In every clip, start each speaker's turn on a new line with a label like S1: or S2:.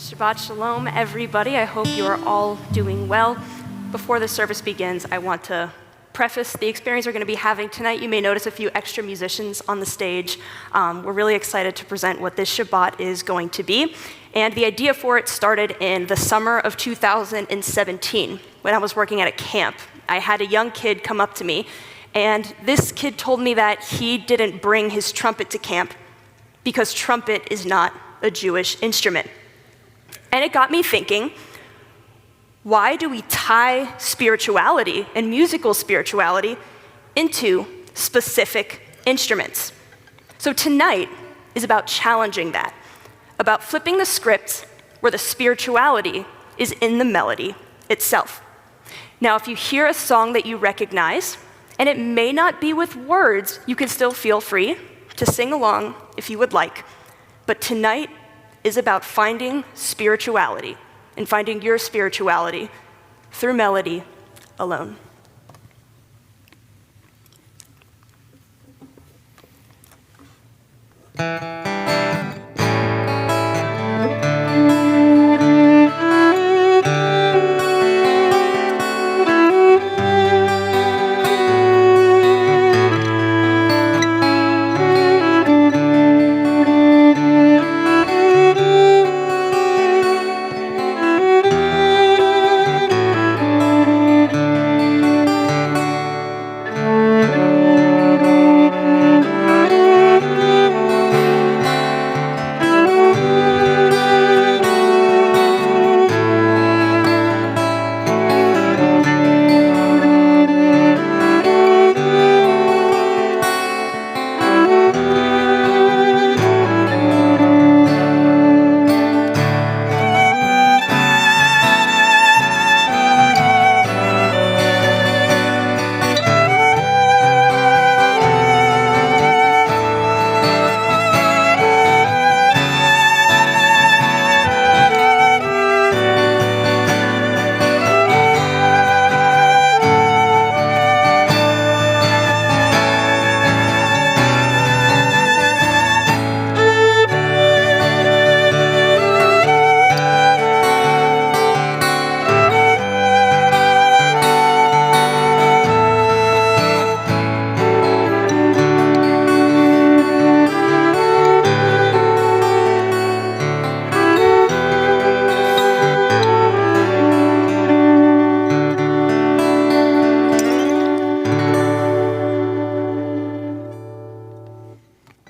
S1: Shabbat Shalom, everybody. I hope you are all doing well. Before the service begins, I want to preface the experience we're going to be having tonight. You may notice a few extra musicians on the stage. We're really excited to present what this Shabbat is going to be. And the idea for it started in the summer of 2017 when I was working at a camp. I had a young kid come up to me, and this kid told me that he didn't bring his trumpet to camp because trumpet is not a Jewish instrument. And it got me thinking, why do we tie spirituality and musical spirituality into specific instruments? So tonight is about challenging that, about flipping the script where the spirituality is in the melody itself. Now, if you hear a song that you recognize, and it may not be with words, you can still feel free to sing along if you would like. But tonight is about finding spirituality and finding your spirituality through melody alone.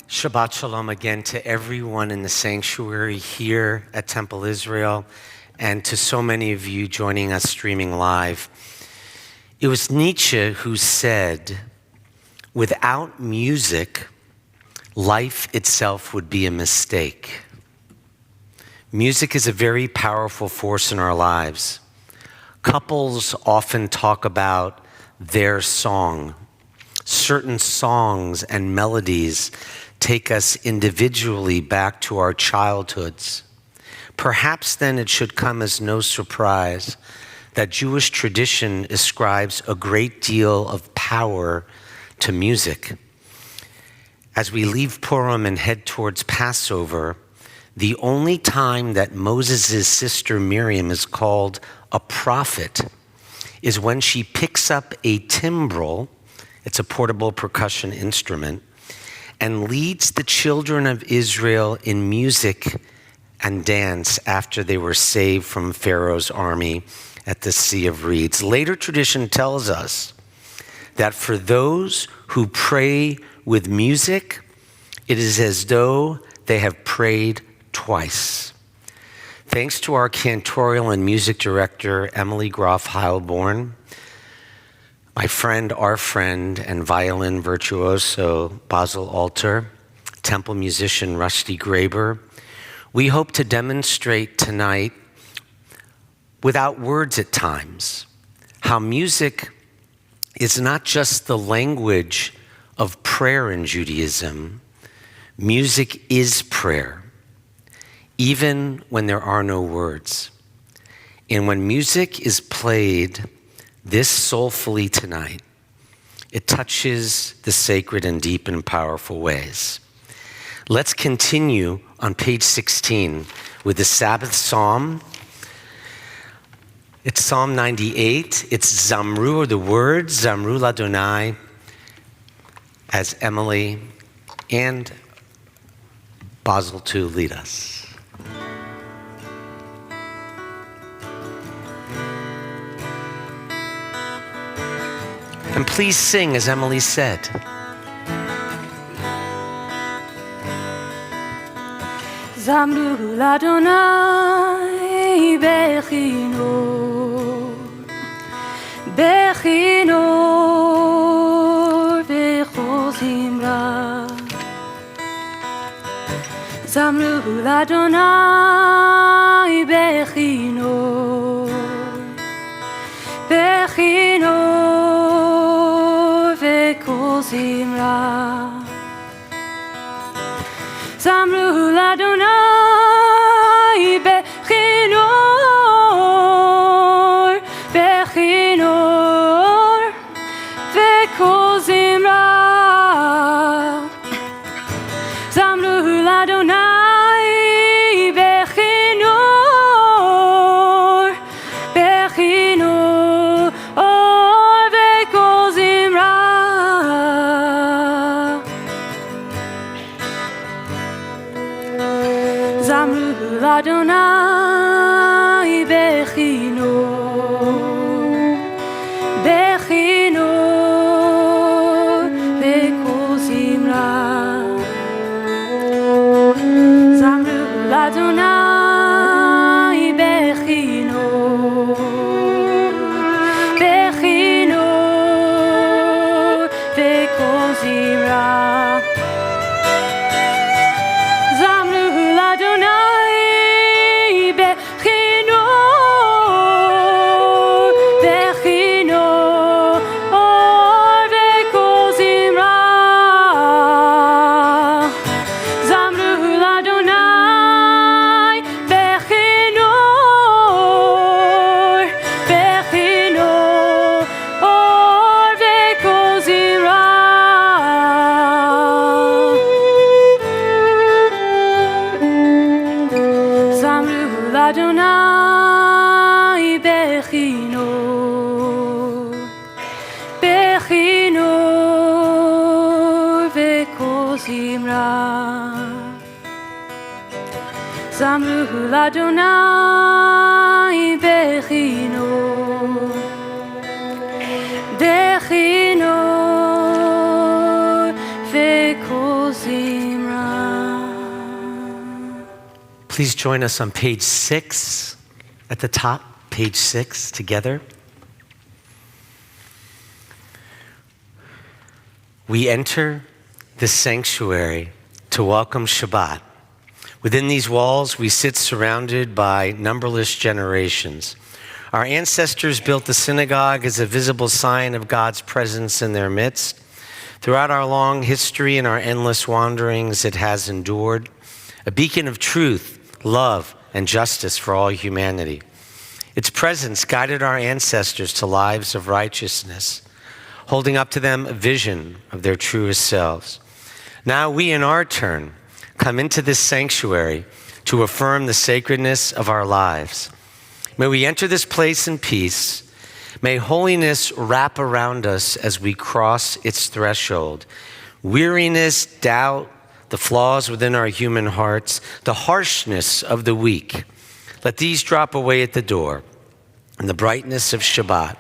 S2: Shabbat Shalom again to everyone in the sanctuary here at Temple Israel and to so many of you joining us streaming live. It was Nietzsche who said, without music, life itself would be a mistake. Music is a very powerful force in our lives. Couples often talk about their song. Certain songs and melodies take us individually back to our childhoods. Perhaps then it should come as no surprise that Jewish tradition ascribes a great deal of power to music. As we leave Purim and head towards Passover, the only time that Moses' sister Miriam is called a prophet is when she picks up a timbrel, it's a portable percussion instrument, and leads the children of Israel in music and dance after they were saved from Pharaoh's army at the Sea of Reeds. Later tradition tells us that for those who pray with music, it is as though they have prayed twice. Thanks to our cantorial and music director, Emily Groff Heilborn, my friend, our friend, and violin virtuoso, Basil Alter, temple musician, Rusty Graber, we hope to demonstrate tonight, without words at times, how music is not just the language of prayer in Judaism. Music is prayer, even when there are no words. And when music is played this soulfully tonight, it touches the sacred in deep and powerful ways. Let's continue on page 16 with the Sabbath Psalm. It's Psalm 98. It's Zamru, or the word Zamru Ladonai, as Emily and Basil to lead us. And please sing as Emily said.
S1: Zamru Ladonai bechinor, bechinor v'chol zimra. Zamru Ladonai bechinor, bechinor v'chol zimra. Zamru Ladonai bechinor, bechinor v'kol zimra. Zamru Ladonai bechinor, bechinor v'kol zimra. Zamru Ladonai bechinor, bechinor v'kol zimra. Zamru Ladonai bechinor, bechinor v'kol zimra. Zamru Ladonai bechinor, bechinor v'kol zimra. Zamru Ladonai bechinor, bechinor v'kol zimra. Zamru Ladonai bechinor, bechinor v'kol zimra. Zamru Ladonai bechinor, bechinor v'kol zimra.
S2: Please join us on page 6, at the top, page 6, together. We enter the sanctuary to welcome Shabbat. Within these walls, we sit surrounded by numberless generations. Our ancestors built the synagogue as a visible sign of God's presence in their midst. Throughout our long history and our endless wanderings, it has endured, a beacon of truth, love, and justice for all humanity. Its presence guided our ancestors to lives of righteousness, holding up to them a vision of their truest selves. Now we, in our turn, come into this sanctuary to affirm the sacredness of our lives. May we enter this place in peace. May holiness wrap around us as we cross its threshold. Weariness, doubt, the flaws within our human hearts, the harshness of the weak, let these drop away at the door. In the brightness of Shabbat,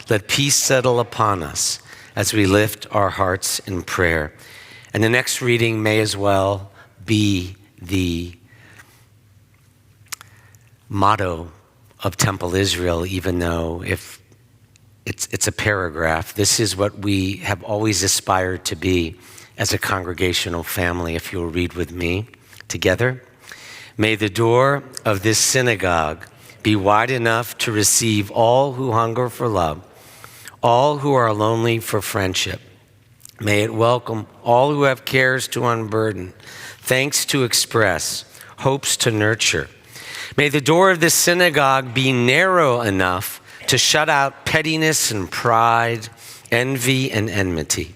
S2: let peace settle upon us as we lift our hearts in prayer. And the next reading may as well be the motto of Temple Israel, even though if it's a paragraph. This is what we have always aspired to be as a congregational family, if you'll read with me together. May the door of this synagogue be wide enough to receive all who hunger for love, all who are lonely for friendship. May it welcome all who have cares to unburden, thanks to express, hopes to nurture. May the door of this synagogue be narrow enough to shut out pettiness and pride, envy and enmity.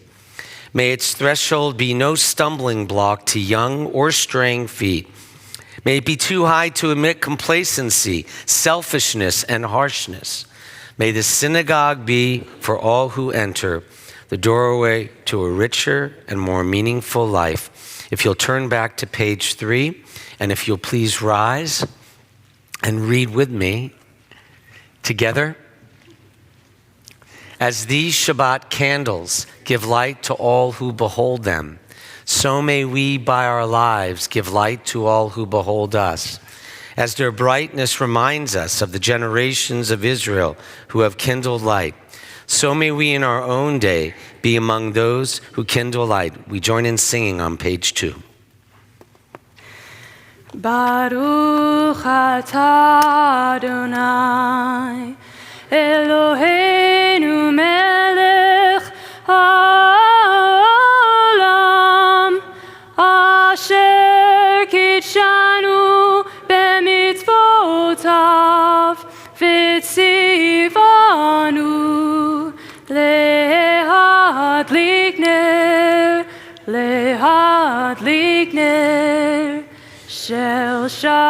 S2: May its threshold be no stumbling block to young or straying feet. May it be too high to admit complacency, selfishness, and harshness. May the synagogue be, for all who enter, the doorway to a richer and more meaningful life. If you'll turn back to page 3, and if you'll please rise and read with me together. As these Shabbat candles give light to all who behold them, so may we by our lives give light to all who behold us. As their brightness reminds us of the generations of Israel who have kindled light, so may we in our own day be among those who kindle light. We join in singing on page 2.
S1: Baruch atah Adonai Eloheinu melech haolam asher kitshanu b'mitzvotav v'tzivanu lehadlik ner shel Shabbat.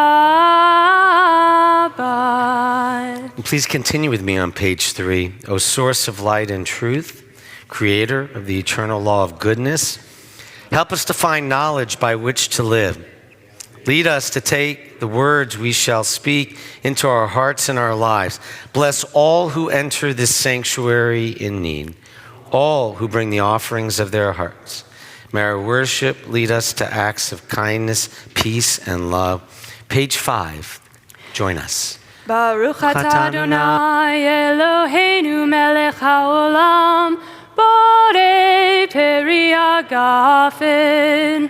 S2: Please continue with me on page 3. O source of light and truth, creator of the eternal law of goodness, help us to find knowledge by which to live. Lead us to take the words we shall speak into our hearts and our lives. Bless all who enter this sanctuary in need, all who bring the offerings of their hearts. May our worship lead us to acts of kindness, peace, and love. Page 5. Join us.
S1: Baruch atah Adonai Eloheinu melech haolam borei peri hagafen.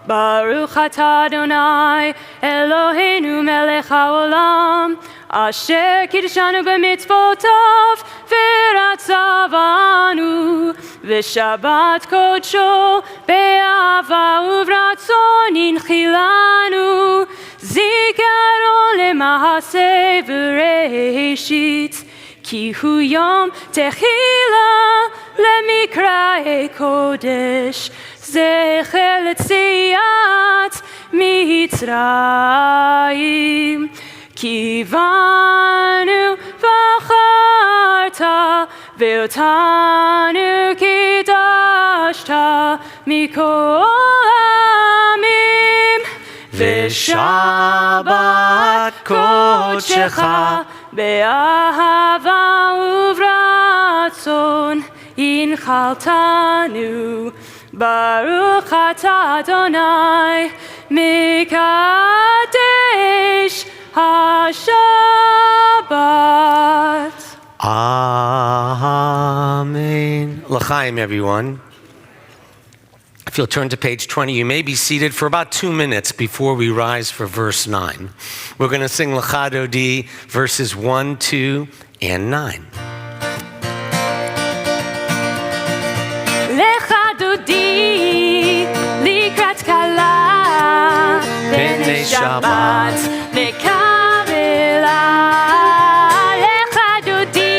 S1: Baruch atah Adonai Eloheinu melech haolam asher kiddushanu b'mitzvotav v'ratzavanu v'shabbat kodsho be'ava uvratzon inchilanu zikaron lemahaseh v'reishit ki hu yom techila lemikrae kodesh zecher letziat mitzrayim kivanu v'charta ve'otanu kidashta mikol hamim v'shabbat kodshecha be'ahava uvratzon inchaltanu Baruch atah Adonai Mikadesh HaShabbat.
S2: Amen. L'chaim, everyone. If you'll turn to page 20, you may be seated for about 2 minutes before we rise for verse 9. We're going to sing Lecha Dodi, verses 1, 2, and 9.
S1: Lecha Dodi, likrat kala, b'nei Shabbat, lekabela. Lecha Dodi,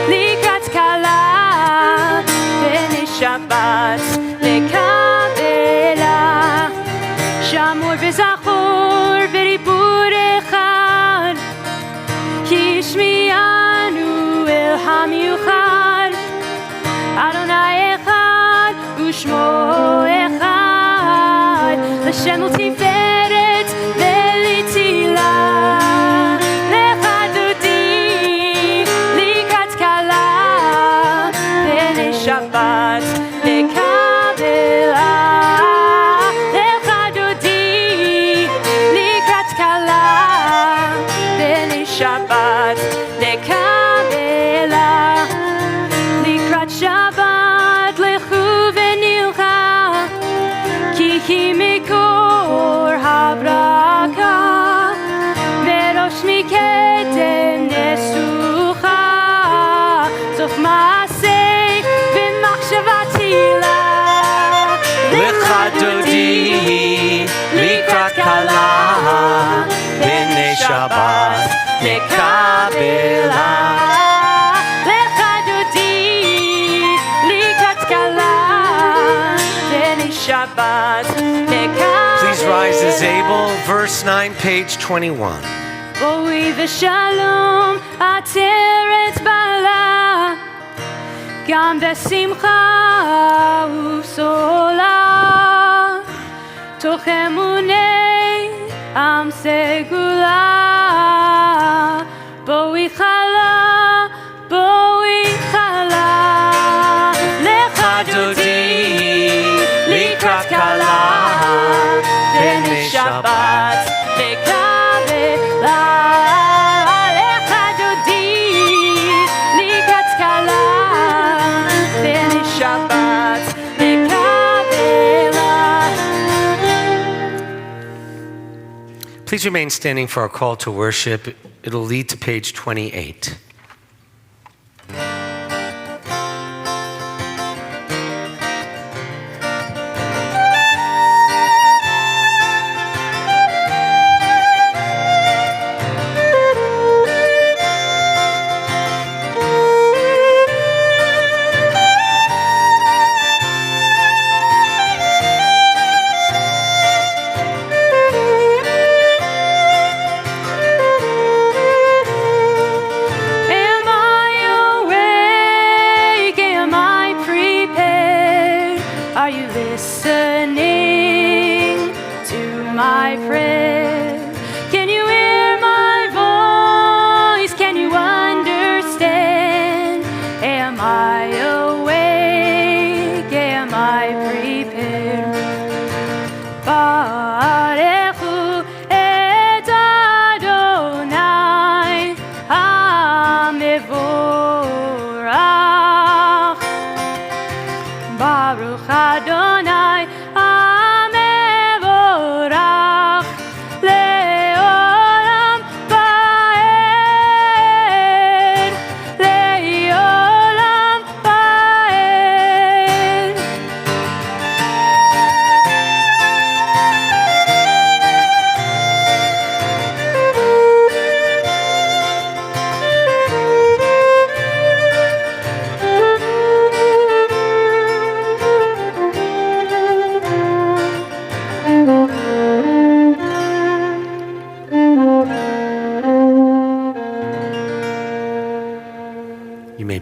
S1: likrat kala, b'nei Shabbat, lekabela. Shamur v'zachor v'ribur echad, yishmianu el hamiuchad. Adonai echad u'shmo echad L'shem u'tiferet ve'litila Lecha Dodi likrat kala b'nei Shabbat lekabela Lecha Dodi likrat kala b'nei Shabbat lekabela Likrat Shabbat lechu v'nilcha Ki hi mikor habraka Verosh mikedem nesucha Sof maaseh v'machshavatila
S2: Lecha Dodi, likrat kala, b'nei Shabbat, lekabela.
S1: Lecha Dodi likrat kala
S2: 9, page 21.
S3: בואי ושלום עטרת בעלה, גם בשמחה ובשולה, תוך אמוני עם סגולה. בואי חלה, בואי חלה, לך דודי לקראת כלה, בני שבת לקבלה. לך דודי לקראת כלה, בני שבת לקבלה.
S2: Please remain standing for our call to worship. It'll lead to page 28.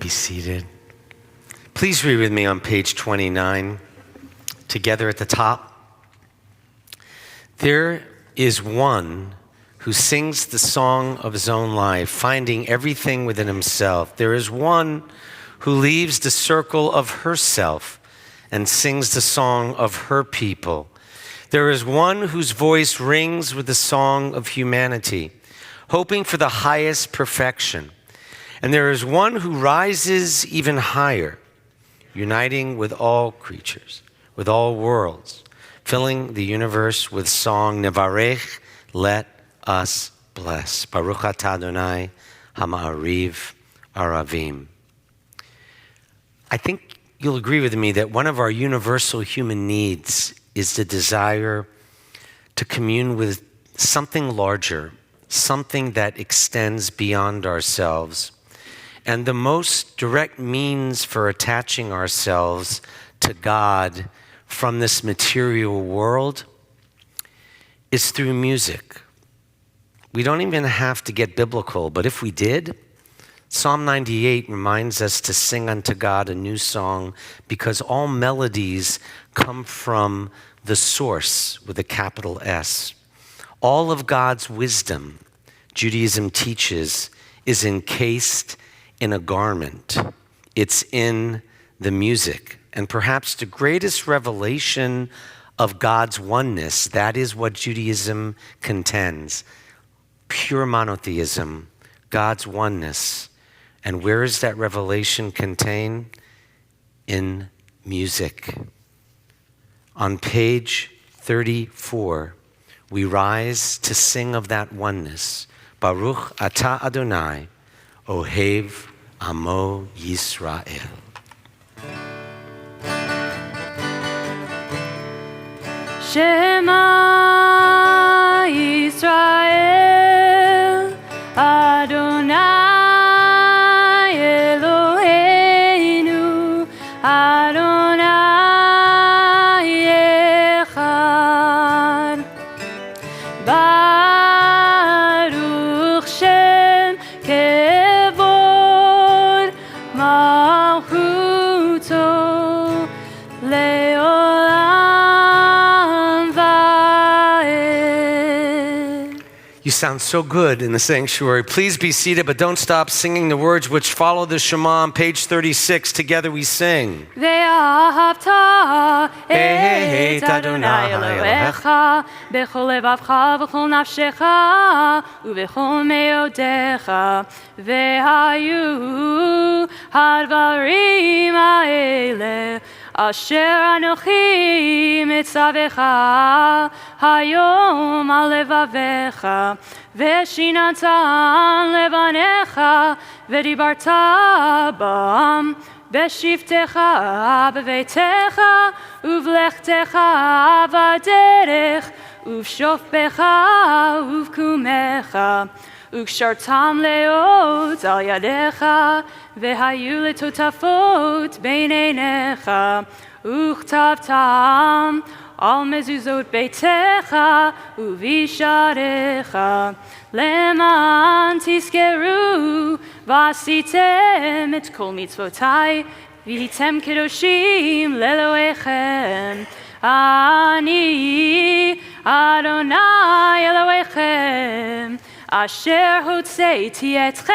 S2: Be seated. Please read with me on page 29, together at the top. There is one who sings the song of his own life, finding everything within himself. There is one who leaves the circle of herself and sings the song of her people. There is one whose voice rings with the song of humanity, hoping for the highest perfection. And there is one who rises even higher, uniting with all creatures, with all worlds, filling the universe with song, Nevarech, let us bless. Baruch atah Adonai Hama'ariv Aravim. I think you'll agree with me that one of our universal human needs is the desire to commune with something larger, something that extends beyond ourselves. And the most direct means for attaching ourselves to God from this material world is through music. We don't even have to get biblical, but if we did, Psalm 98 reminds us to sing unto God a new song because all melodies come from the source with a capital S. All of God's wisdom, Judaism teaches, is encased in a garment. It's in the music. And perhaps the greatest revelation of God's oneness, that is what Judaism contends. Pure monotheism, God's oneness. And where is that revelation contained? In music. On page 34, we rise to sing of that oneness. Baruch atah Adonai, Ohev Amo Yisrael.
S3: Shema Yisrael, Adonai Eloheinu, Adonai Echad.
S2: You sound so good in the sanctuary. Please be seated, but don't stop singing the words which follow the Shema on page 36. Together we sing.
S3: ואהבת את אדוני אלוהיך בכל לבבך ובכל נפשך ובכל מאודיך והיו הדברים האלה אשר אנוכי מצווך היום על לבביך ושיננת לבניך ודיברת בם בשבתך בביתך ובלכתך בדרך ובשופך ובקומך וקשרתם לאות על ידיך והיו לטוטפות בין עיניך וכתבתם על מזוזות ביתך ובשעריך למען תזכרו ועשיתם את כל מצוותיי והייתם קדושים לאלוהיכם אני אדוני אלוהיכם אשר הוצאתי אתכם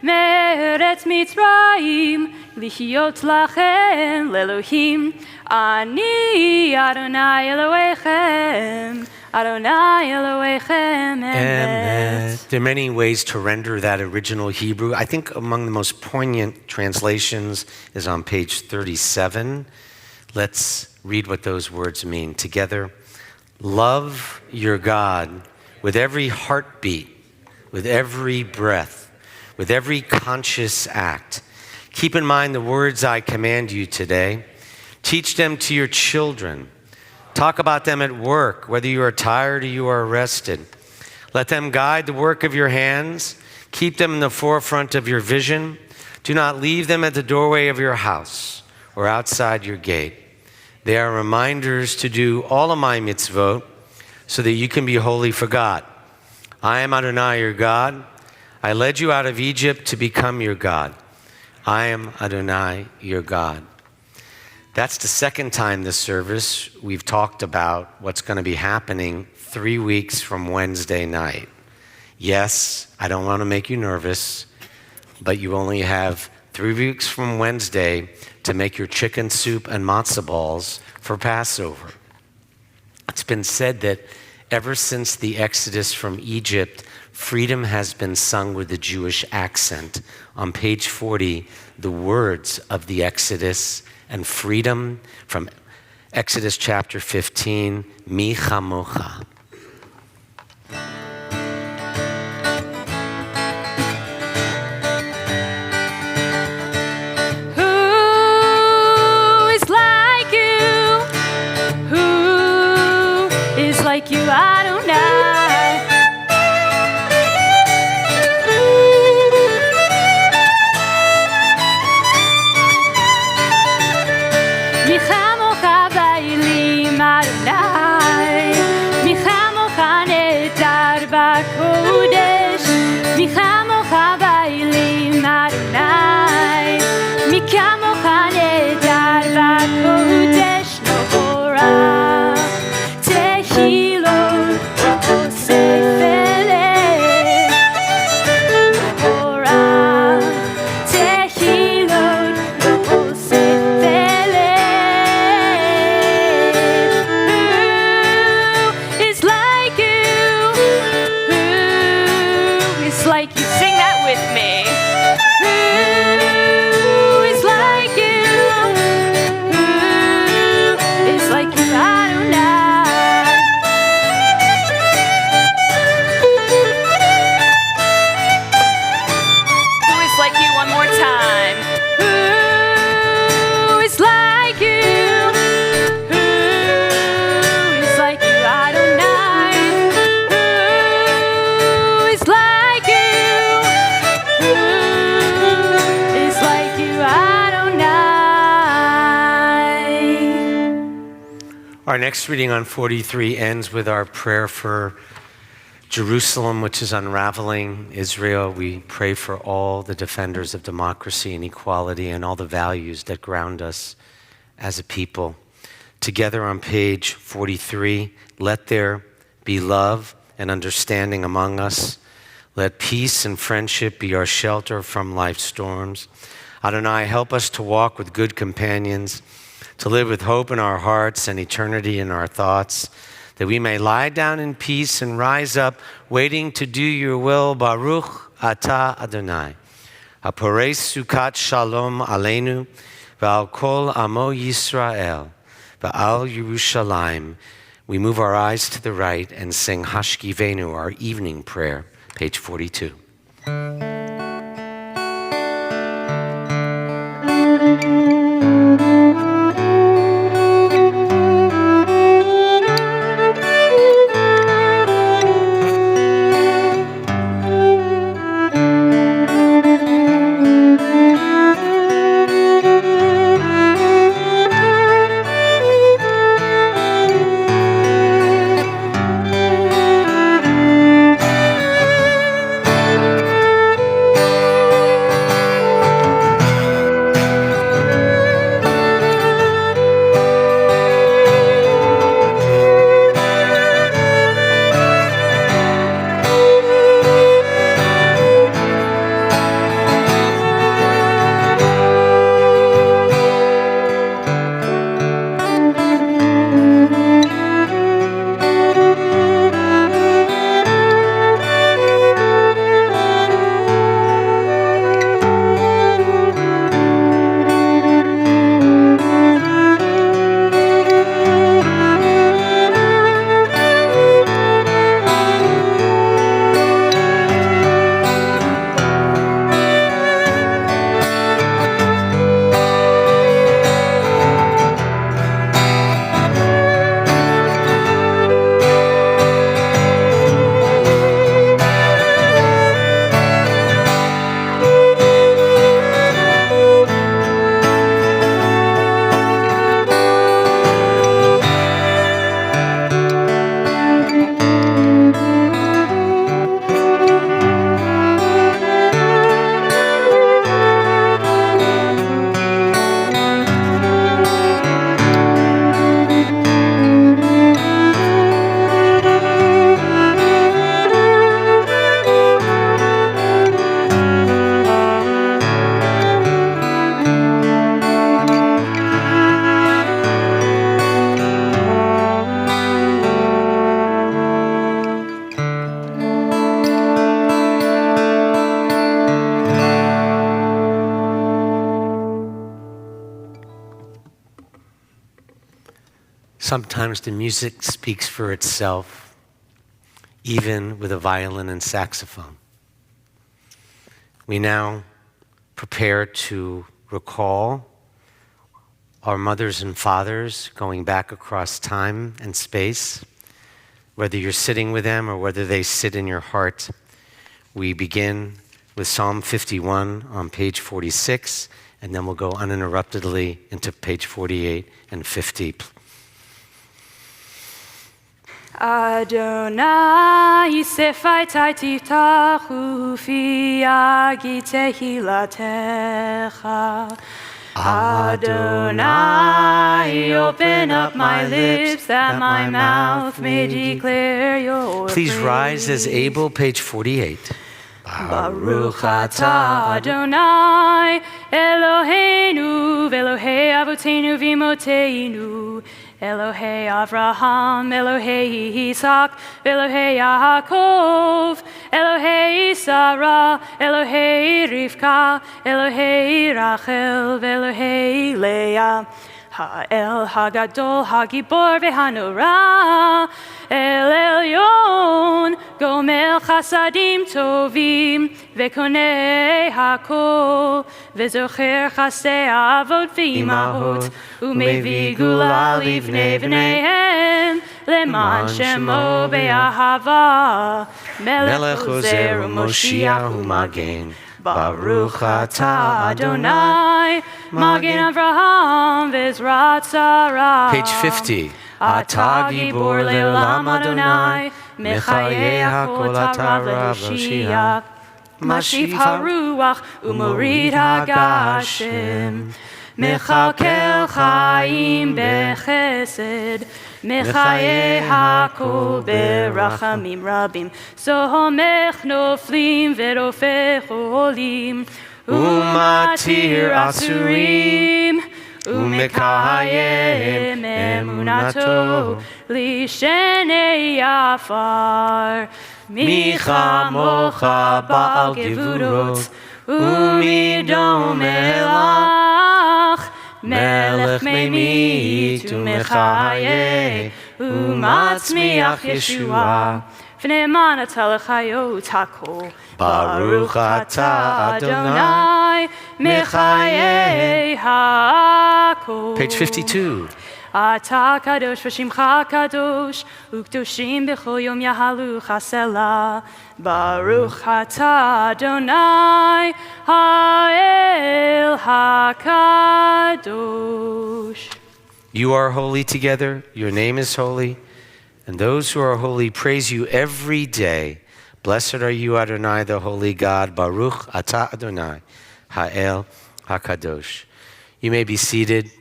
S3: מארץ מצרים להיות לכם לאלוהים אני אדוני אלוהיכם Adonai Elohechem Emet.
S2: There are many ways to render that original Hebrew. I think among the most poignant translations is on page 37. Let's read what those words mean together. Love your God with every heartbeat, with every breath, with every conscious act. Keep in mind the words I command you today. Teach them to your children. Talk about them at work, whether you are tired or you are rested. Let them guide the work of your hands. Keep them in the forefront of your vision. Do not leave them at the doorway of your house or outside your gate. They are reminders to do all of my mitzvot so that you can be holy for God. I am Adonai, your God. I led you out of Egypt to become your God. I am Adonai, your God. That's the second time this service we've talked about what's going to be happening 3 weeks from Wednesday night. Yes, I don't want to make you nervous, but you only have 3 weeks from Wednesday to make your chicken soup and matzah balls for Passover. It's been said that ever since the Exodus from Egypt, freedom has been sung with a Jewish accent. On page 40, the words of the Exodus and freedom from Exodus chapter 15, Mi Chamocha.
S3: Who is like you? Who is like you? Adonai.
S2: Our next reading on 43 ends with our prayer for Jerusalem, which is unraveling. Israel, we pray for all the defenders of democracy and equality and all the values that ground us as a people. Together on page 43, let there be love and understanding among us. Let peace and friendship be our shelter from life's storms. Adonai, help us to walk with good companions, to live with hope in our hearts and eternity in our thoughts, that we may lie down in peace and rise up, waiting to do your will. Baruch atah Adonai. Haporei sukat shalom aleinu, v'al kol amo Yisrael, v'al Yerushalayim. We move our eyes to the right and sing Hashkivenu, our evening prayer, page 42. Sometimes the music speaks for itself, even with a violin and saxophone. We now prepare to recall our mothers and fathers going back across time and space, whether you're sitting with them or whether they sit in your heart. We begin with Psalm 51 on page 46, and then we'll go uninterruptedly into page 48 and 50.
S3: Adonai sefaitai tiftachu fi yagid tehilatecha. Adonai, open up my lips that my mouth may declare your praise.
S2: Please rise as able, page 48.
S3: Baruch atah Adonai Eloheinu v'Elohei avotenu v'imoteinu Elohei Avraham, Elohei Isaac, Elohei Yaakov, Elohei Sarah, Elohei Rivka, Elohei Rachel, Elohei Leah. Ha'el Hagadol Hagibor v'Hanora, El Elyon, Gomel Chasadim Tovim, V'Konei Hakol, V'Zocher Chasei Avot v'Imahot, U'Mevi Gula Livnei V'neihem, Leman Shemo Be'ahava, Melech Ozer U'Moshiach U'Magen. Baruch atah Adonai, Magen Avraham v'Ezrat Sarah.
S2: Page 50.
S3: Atah Gibor Le'olam Adonai, Mechayeh HaKol Atah V'Oshiach. Mashiv HaRuach U'Morid HaGashem. Mechakel Chaim Bechesed. מחיי הכל ברחמים רבים, סומך נופלים ורופא חולים, ומתיר אסורים, ומקיים אמונתו לשני עפר. מי כמוך בעל גבורות, ומי דומה לך, מלך ממית ומחיה, ומצמיח ישועה, ונאמנת לחיות הכל. ברוך אתה אדוני, מחיי הכל.
S2: Page 52.
S3: אתה קדוש ושמך קדוש, וקדושים בכל יום יהלוך הסלע. ברוך אתה אדוני, האל הקדוש.
S2: You are holy together, your name is holy, and those who are holy praise you every day. Blessed are you, Adonai, the holy God. Baruch atah Adonai, ha'el hakadosh. You may be seated.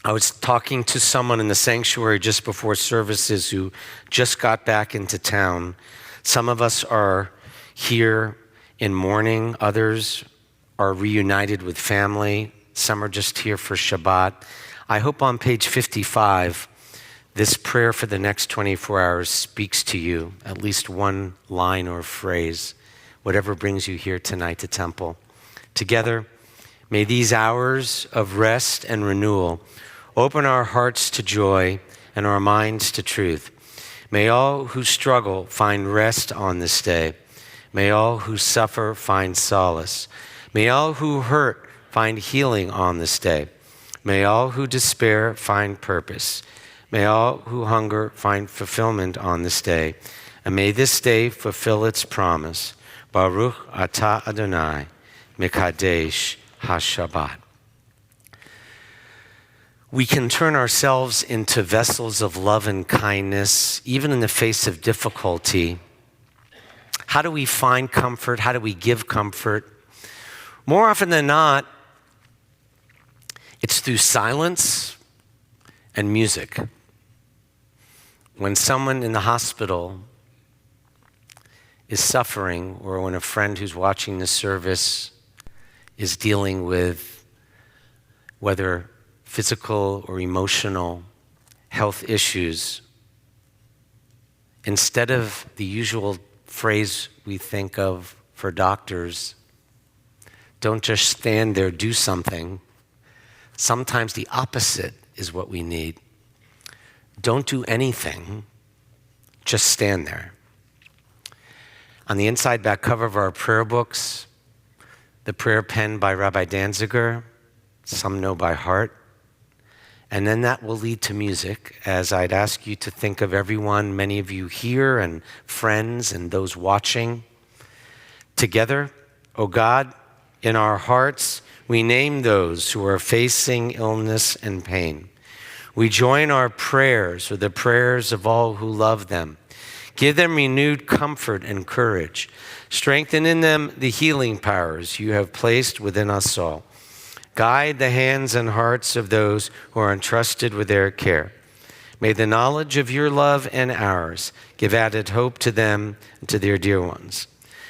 S2: I was talking to someone in the sanctuary just before services who just got back into town. Some of us are here in mourning. Others are reunited with family. Some are just here for Shabbat. I hope on page 55, this prayer for the next 24 hours speaks to you, at least one line or phrase, whatever brings you here tonight to Temple. Together, may these hours of rest and renewal open our hearts to joy and our minds to truth. May all who struggle find rest on this day. May all who suffer find solace. May all who hurt find healing on this day. May all who despair find purpose. May all who hunger find fulfillment on this day. And may this day fulfill its promise. Baruch atah Adonai, Mekadesh HaShabbat. We can turn ourselves into vessels of love and kindness, even in the face of difficulty. How do we find comfort? How do we give comfort? More often than not, it's through silence and music. When someone in the hospital is suffering, or when a friend who's watching the service is dealing with whether physical or emotional health issues, instead of the usual phrase we think of for doctors, don't just stand there, do something. Sometimes the opposite is what we need. Don't do anything, just stand there. On the inside back cover of our prayer books, the prayer penned by Rabbi Danziger, some know by heart. And then that will lead to music, as I'd ask you to think of everyone, many of you here and friends and those watching. Together, O God, in our hearts, we name those who are facing illness and pain. We join our prayers with the prayers of all who love them. Give them renewed comfort and courage. Strengthen in them the healing powers you have placed within us all. Guide the hands and hearts of those who are entrusted with their care. May the knowledge of your love and ours give added hope to them and to their dear ones.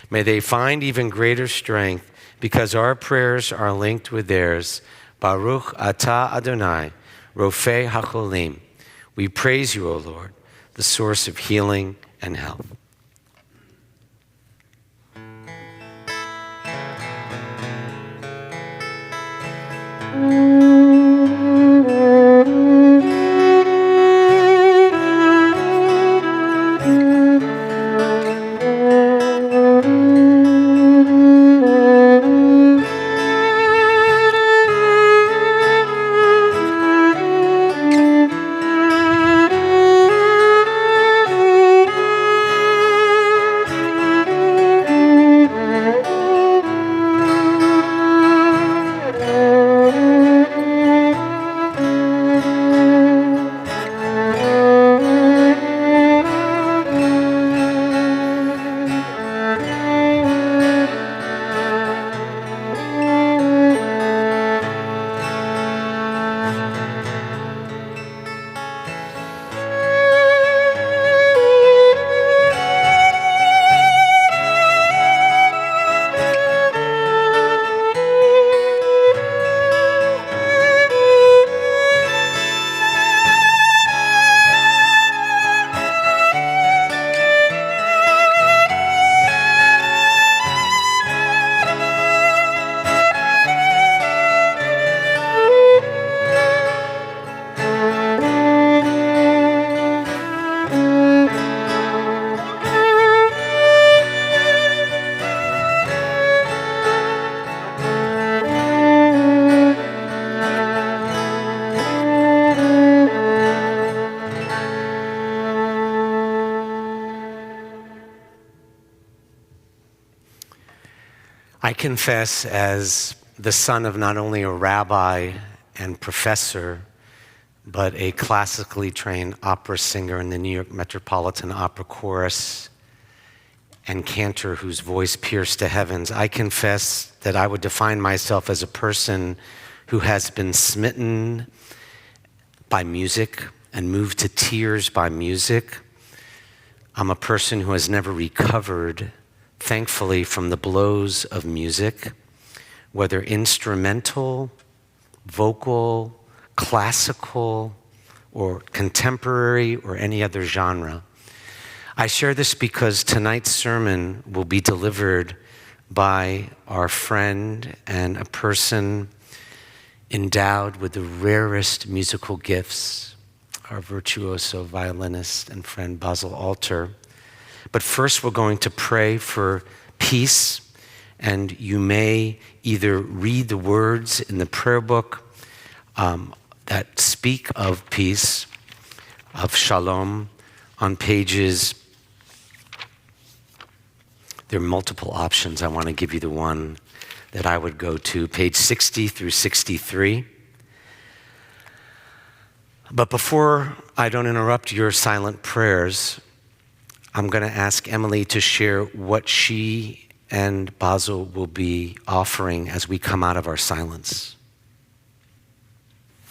S2: May they find even greater strength because our prayers are linked with theirs. Baruch atah Adonai, Rofei HaCholim. We praise you, O Lord, the source of healing and health. I confess, as the son of not only a rabbi and professor, but a classically trained opera singer in the New York Metropolitan Opera Chorus and cantor whose voice pierced the heavens, I confess that I would define myself as a person who has been smitten by music and moved to tears by music. I'm a person who has never recovered, thankfully, from the blows of music, whether instrumental, vocal, classical, or contemporary, or any other genre. I share this because tonight's sermon will be delivered by our friend and a person endowed with the rarest musical gifts, our virtuoso violinist and friend Basil. But first we're going to pray for peace, and you may either read the words in the prayer book that speak of peace, of shalom, on pages. There are multiple options. I want to give you the one that I would go to, page 60 through 63. But before I don't interrupt your silent prayers, I'm going to ask Emily to share what she and Basil will be offering as we come out of our silence.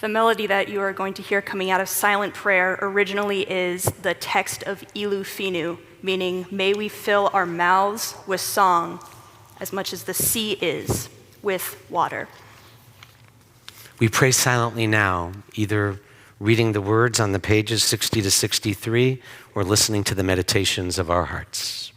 S1: The melody that you are going to hear coming out of silent prayer originally is the text of Ilu Finu, meaning, may we fill our mouths with song as much as the sea is with water.
S2: We pray silently now, either reading the words on the pages 60 to 63 or listening to the meditations of our hearts.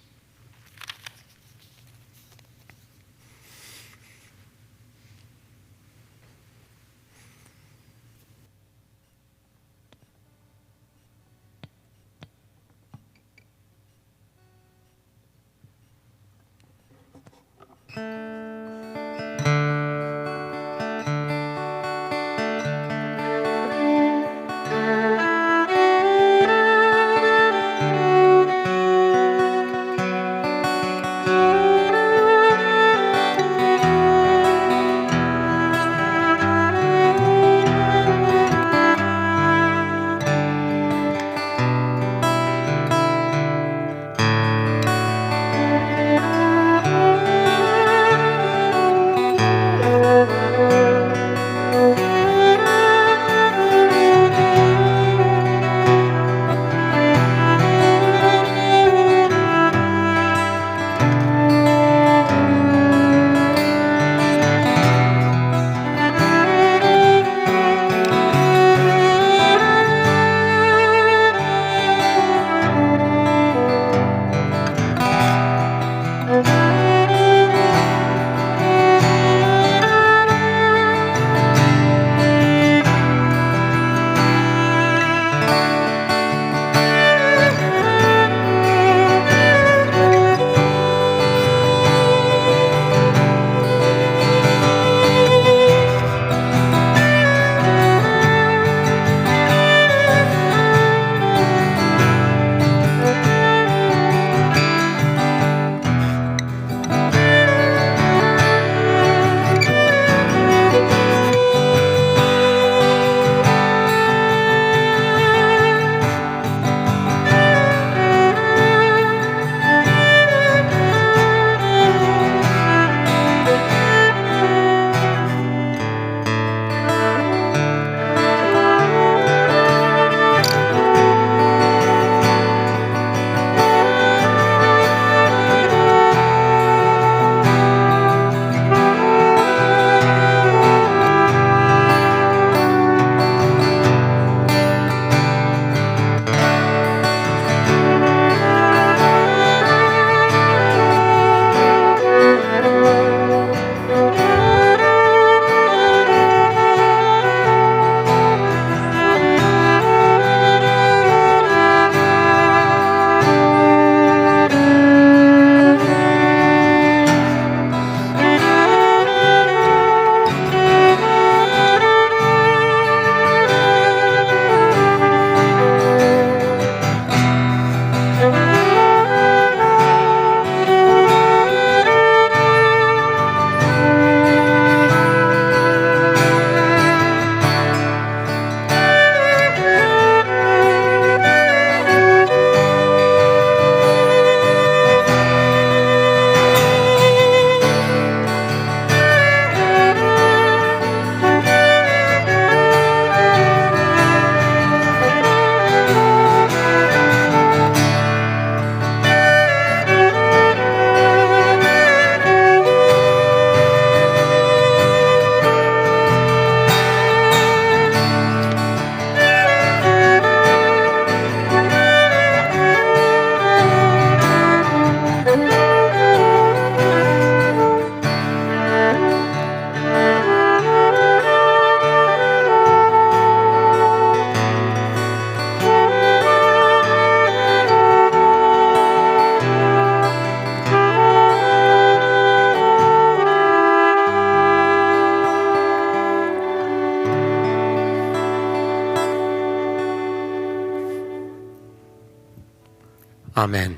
S2: Amen.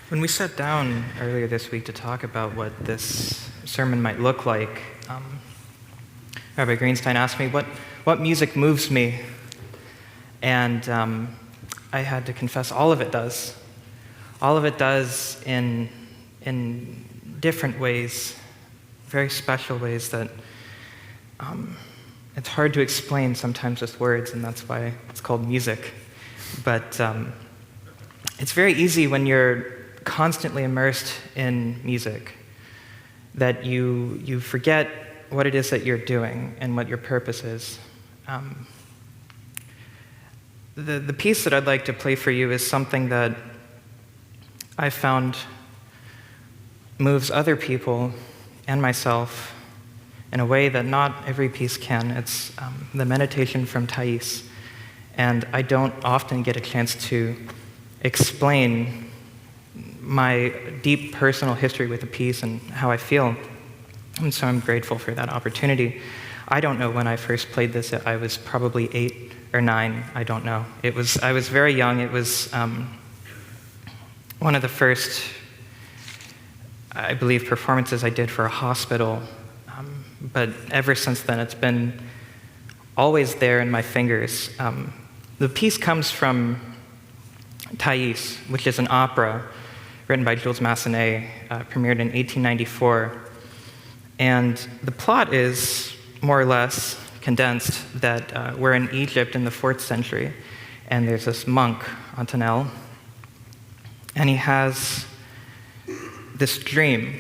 S4: When we sat down earlier this week to talk about what this sermon might look like, Rabbi Greenstein asked me, what music moves me? And I had to confess all of it does. All of it does in different ways, very special ways that it's hard to explain sometimes with words, and that's why it's called music. But it's very easy when you're constantly immersed in music that you forget what it is that you're doing and what your purpose is. The piece that I'd like to play for you is something that I found moves other people and myself in a way that not every piece can. It's the meditation from Thais. And I don't often get a chance to explain my deep personal history with the piece and how I feel. And so I'm grateful for that opportunity. I don't know when I first played this. I was probably 8 or 9. I don't know. I was very young. It was one of the first, I believe, performances I did for a hospital. But ever since then, it's been always there in my fingers. The piece comes from Thais, which is an opera written by Jules Massenet, premiered in 1894. And the plot is more or less condensed that we're in Egypt in the 4th century, and there's this monk, Antonel, and he has this dream.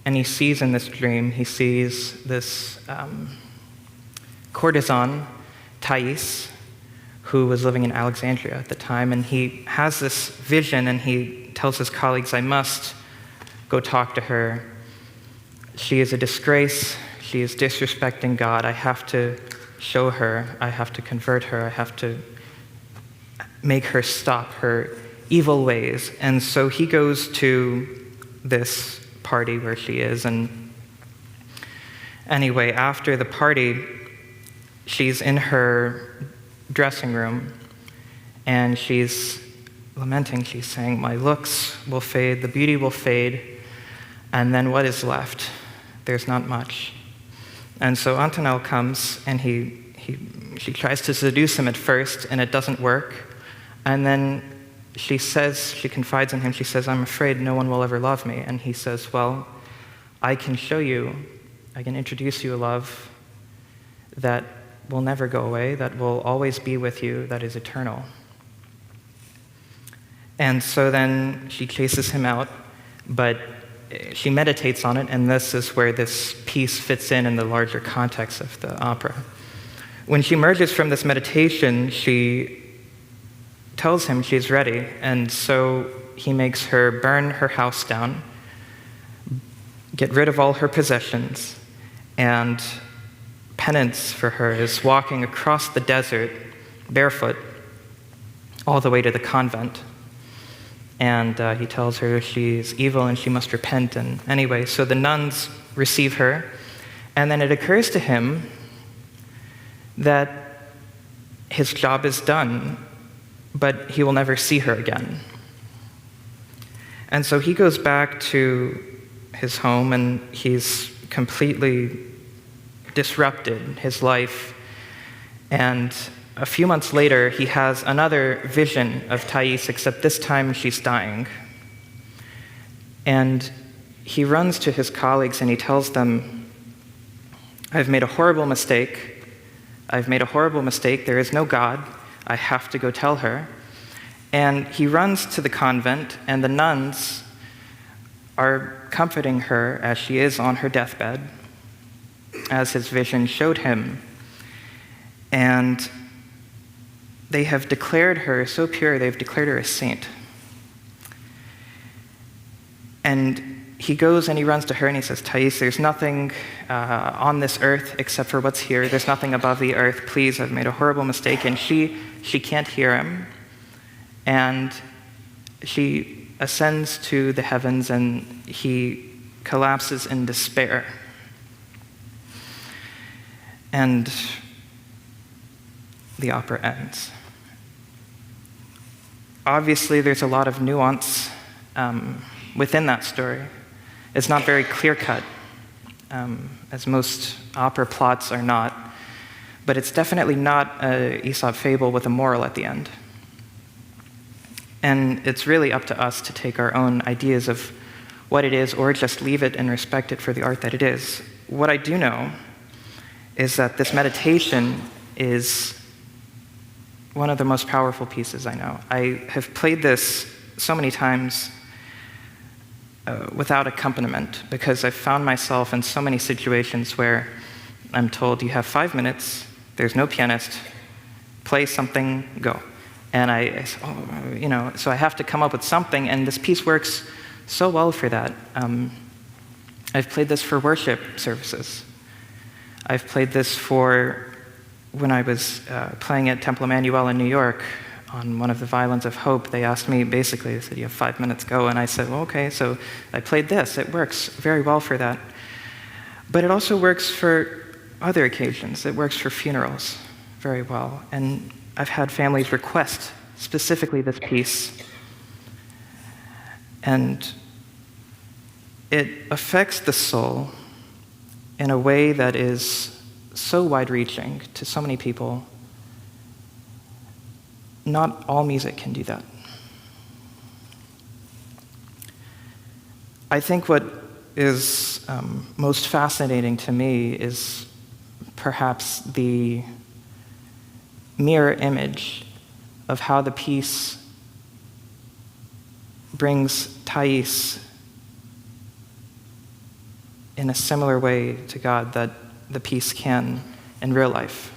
S4: And he sees in this dream, he sees this courtesan, Thais, who was living in Alexandria at the time, and he has this vision, and he tells his colleagues, I must go talk to her. She is a disgrace. She is disrespecting God. I have to show her. I have to convert her. I have to make her stop her evil ways. And so he goes to this party where she is, and anyway, after the party, she's in her dressing room, and she's lamenting. She's saying, my looks will fade, the beauty will fade, and then what is left? There's not much. And so Antonel comes, and she tries to seduce him at first, and it doesn't work. And then she confides in him, she says, I'm afraid no one will ever love me. And he says, well, I can show you, I can introduce you a love that will never go away, that will always be with you, that is eternal. And so then she chases him out, but she meditates on it, and this is where this piece fits in the larger context of the opera. When she emerges from this meditation, she tells him she's ready, and so he makes her burn her house down, get rid of all her possessions, and penance for her is walking across the desert barefoot all the way to the convent. And he tells her she's evil and she must repent. And anyway, so the nuns receive her. And then it occurs to him that his job is done, but he will never see her again. And so he goes back to his home, and he's completely disrupted his life. And a few months later, he has another vision of Thais, except this time she's dying. And he runs to his colleagues and he tells them, I've made a horrible mistake. I've made a horrible mistake. There is no God. I have to go tell her. And he runs to the convent, and the nuns are comforting her as she is on her deathbed, as his vision showed him. And they have declared her so pure, they've declared her a saint. And he goes and he runs to her and he says, Thais, there's nothing on this earth except for what's here. There's nothing above the earth. Please, I've made a horrible mistake. And she can't hear him. And she ascends to the heavens and he collapses in despair. And the opera ends. Obviously, there's a lot of nuance within that story. It's not very clear-cut, as most opera plots are not, but it's definitely not an Aesop fable with a moral at the end. And it's really up to us to take our own ideas of what it is, or just leave it and respect it for the art that it is. What I do know is that this meditation is one of the most powerful pieces I know. I have played this so many times without accompaniment, because I've found myself in so many situations where I'm told, you have 5 minutes, there's no pianist, play something, go. And so I have to come up with something, and this piece works so well for that. I've played this for worship services. I've played this for when I was playing at Temple Emmanuel in New York on one of the violins of hope. They asked me, basically, they said, you have 5 minutes, go. And I said, well, okay, so I played this. It works very well for that. But it also works for other occasions. It works for funerals very well. And I've had families request specifically this piece. And it affects the soul in a way that is so wide-reaching to so many people. Not all music can do that. I think what is most fascinating to me is perhaps the mirror image of how the piece brings Thais in a similar way to God that the piece can in real life.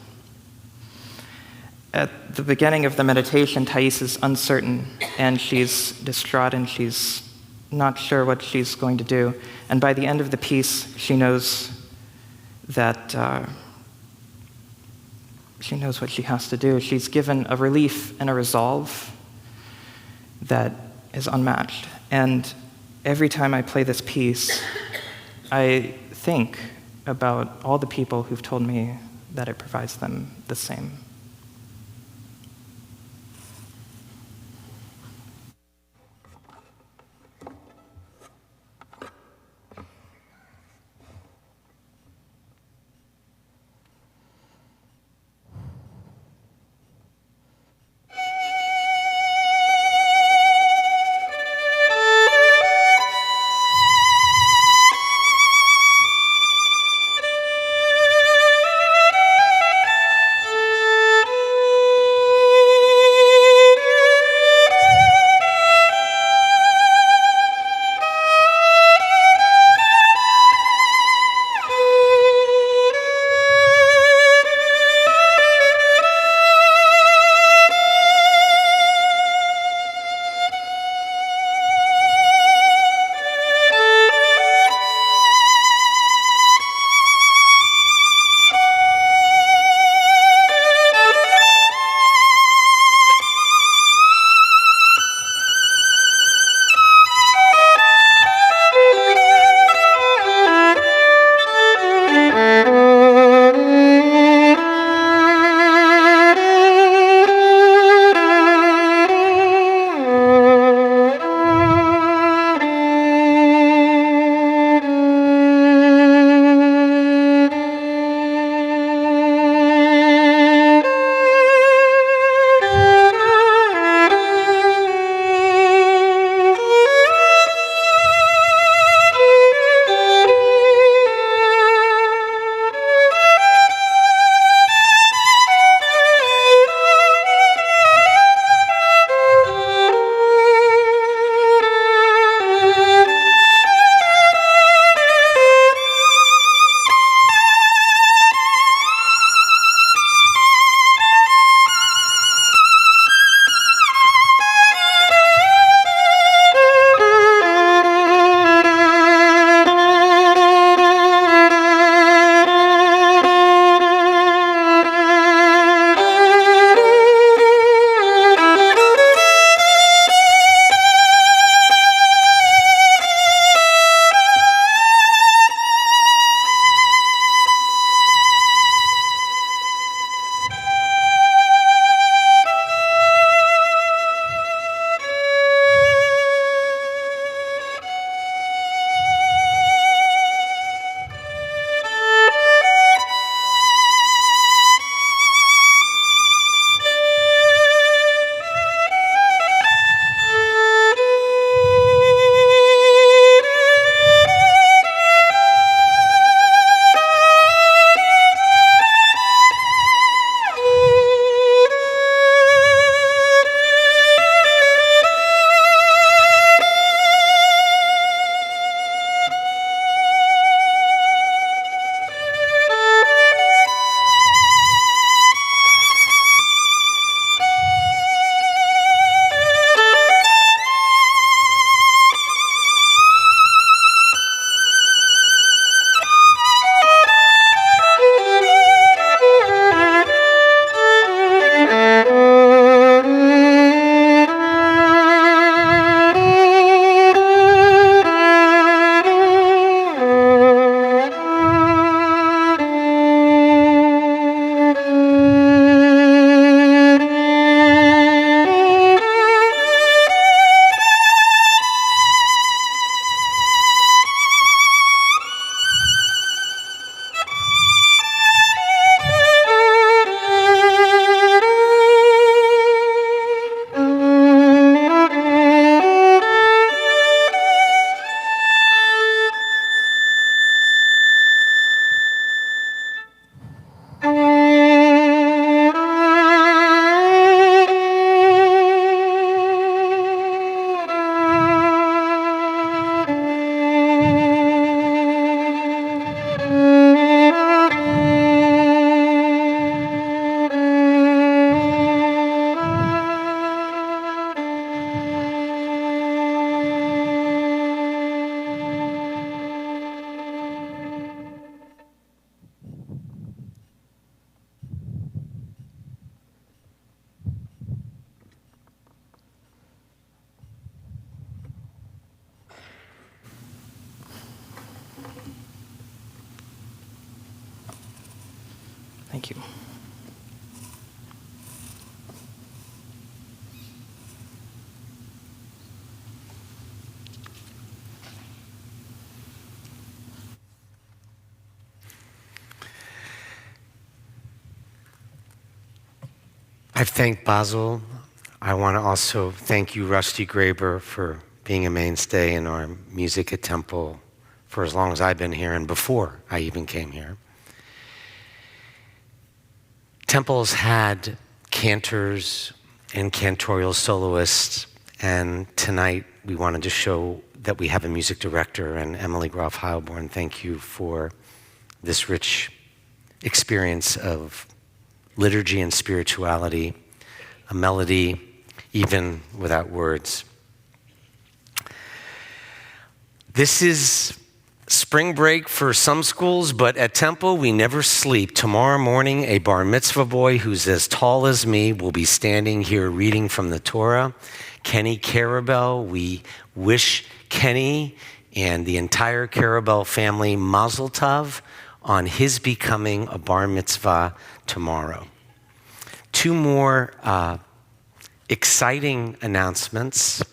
S4: At the beginning of the meditation, Thais is uncertain, and she's distraught, and she's not sure what she's going to do. And by the end of the piece, she knows that she knows what she has to do. She's given a relief and a resolve that is unmatched. And every time I play this piece, I think about all the people who've told me that it provides them the same. Thank you.
S2: I've thanked Basil. I want to also thank you, Rusty Graber, for being a mainstay in our music at Temple for as long as I've been here and before I even came here. Temple's had cantors and cantorial soloists, and tonight we wanted to show that we have a music director, and Emily Groff Heilborn, thank you for this rich experience of liturgy and spirituality, a melody even without words. This is spring break for some schools, but at Temple we never sleep. Tomorrow morning, a bar mitzvah boy who's as tall as me will be standing here reading from the Torah. Kenny Carabel, we wish Kenny and the entire Carabel family mazel tov on his becoming a bar mitzvah tomorrow. Two more exciting announcements.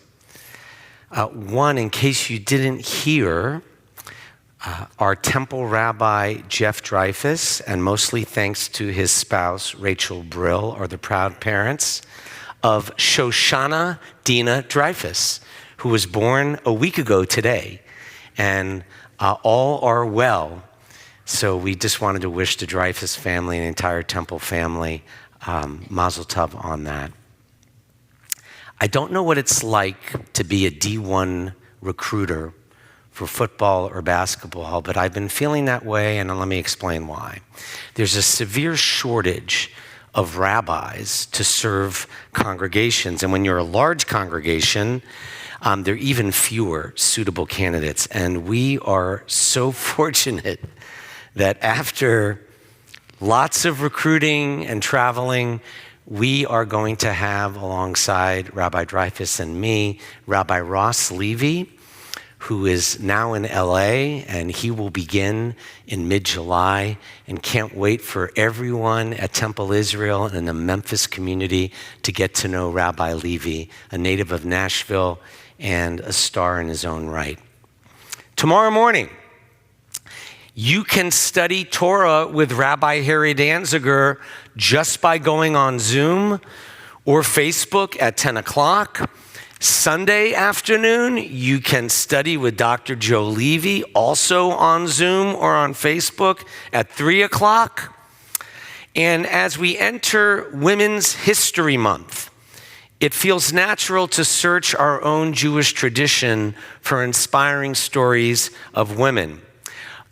S2: One, in case you didn't hear, our Temple Rabbi Jeff Dreyfus, and mostly thanks to his spouse Rachel Brill, are the proud parents of Shoshana Dina Dreyfus, who was born a week ago today, and all are well. So we just wanted to wish the Dreyfus family and the entire Temple family mazel tov on that. I don't know what it's like to be a D1 recruiter for football or basketball, but I've been feeling that way, and let me explain why. There's a severe shortage of rabbis to serve congregations, and when you're a large congregation, there are even fewer suitable candidates. And we are so fortunate that after lots of recruiting and traveling, we are going to have, alongside Rabbi Dreyfus and me, Rabbi Ross Levy, who is now in LA, and he will begin in mid-July, and can't wait for everyone at Temple Israel and in the Memphis community to get to know Rabbi Levy, a native of Nashville and a star in his own right. Tomorrow morning, you can study Torah with Rabbi Harry Danziger just by going on Zoom or Facebook at 10 o'clock. Sunday afternoon, you can study with Dr. Joe Levy, also on Zoom or on Facebook at 3 o'clock. And as we enter Women's History Month, it feels natural to search our own Jewish tradition for inspiring stories of women.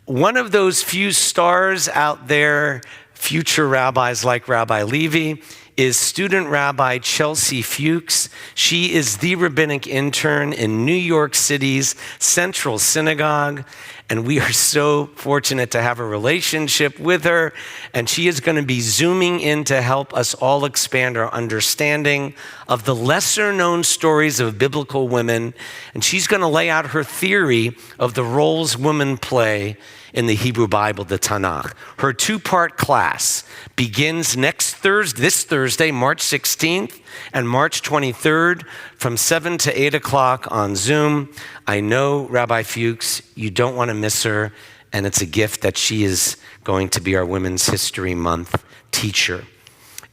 S2: One of those few stars out there, future rabbis like Rabbi Levy, is student rabbi Chelsea Fuchs. She is the rabbinic intern in New York City's Central Synagogue, and we are so fortunate to have a relationship with her, and she is going to be zooming in to help us all expand our understanding of the lesser-known stories of biblical women, and she's going to lay out her theory of the roles women play in the Hebrew Bible, the Tanakh. Her two-part class begins this Thursday, March 16th and March 23rd from 7 to 8 o'clock on Zoom. I know, Rabbi Fuchs, you don't want to miss her, and it's a gift that she is going to be our Women's History Month teacher.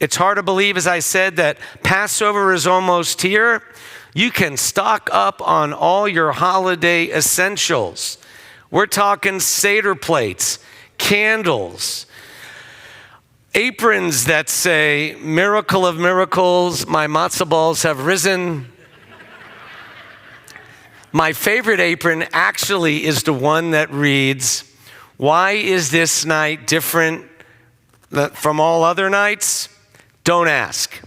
S2: It's hard to believe, as I said, that Passover is almost here. You can stock up on all your holiday essentials. We're talking Seder plates, candles, aprons that say, "Miracle of miracles, my matzah balls have risen." My favorite apron actually is the one that reads, "Why is this night different from all other nights? Don't ask."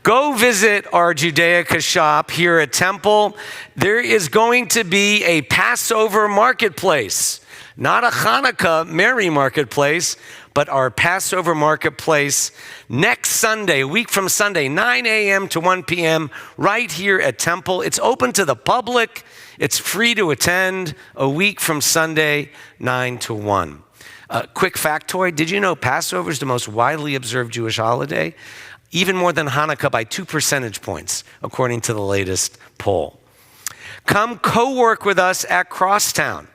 S2: Go visit our Judaica shop here at Temple. There is going to be a Passover marketplace, not a Hanukkah Mary marketplace, but our Passover marketplace next Sunday, a week from Sunday, 9 a.m. to 1 p.m., right here at Temple. It's open to the public. It's free to attend, a week from Sunday, 9 to 1. Quick factoid, did you know Passover is the most widely observed Jewish holiday? Even more than Hanukkah by 2 percentage points, according to the latest poll. Come co-work with us at Crosstown.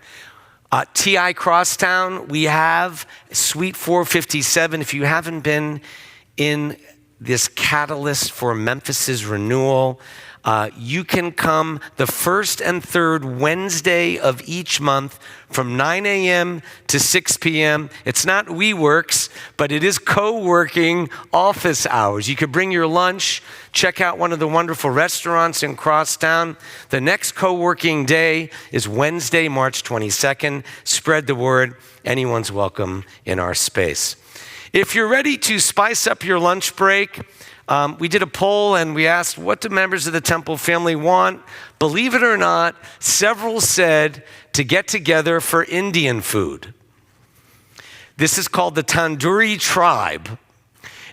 S2: TI Crosstown, we have Suite 457. If you haven't been in this catalyst for Memphis's renewal, you can come the first and third Wednesday of each month from 9 a.m. to 6 p.m. It's not WeWorks, but it is co-working office hours. You could bring your lunch, check out one of the wonderful restaurants in Crosstown. The next co-working day is Wednesday, March 22nd. Spread the word. Anyone's welcome in our space. If you're ready to spice up your lunch break, we did a poll and we asked, what do members of the Temple family want? Believe it or not, several said to get together for Indian food. This is called the Tandoori Tribe.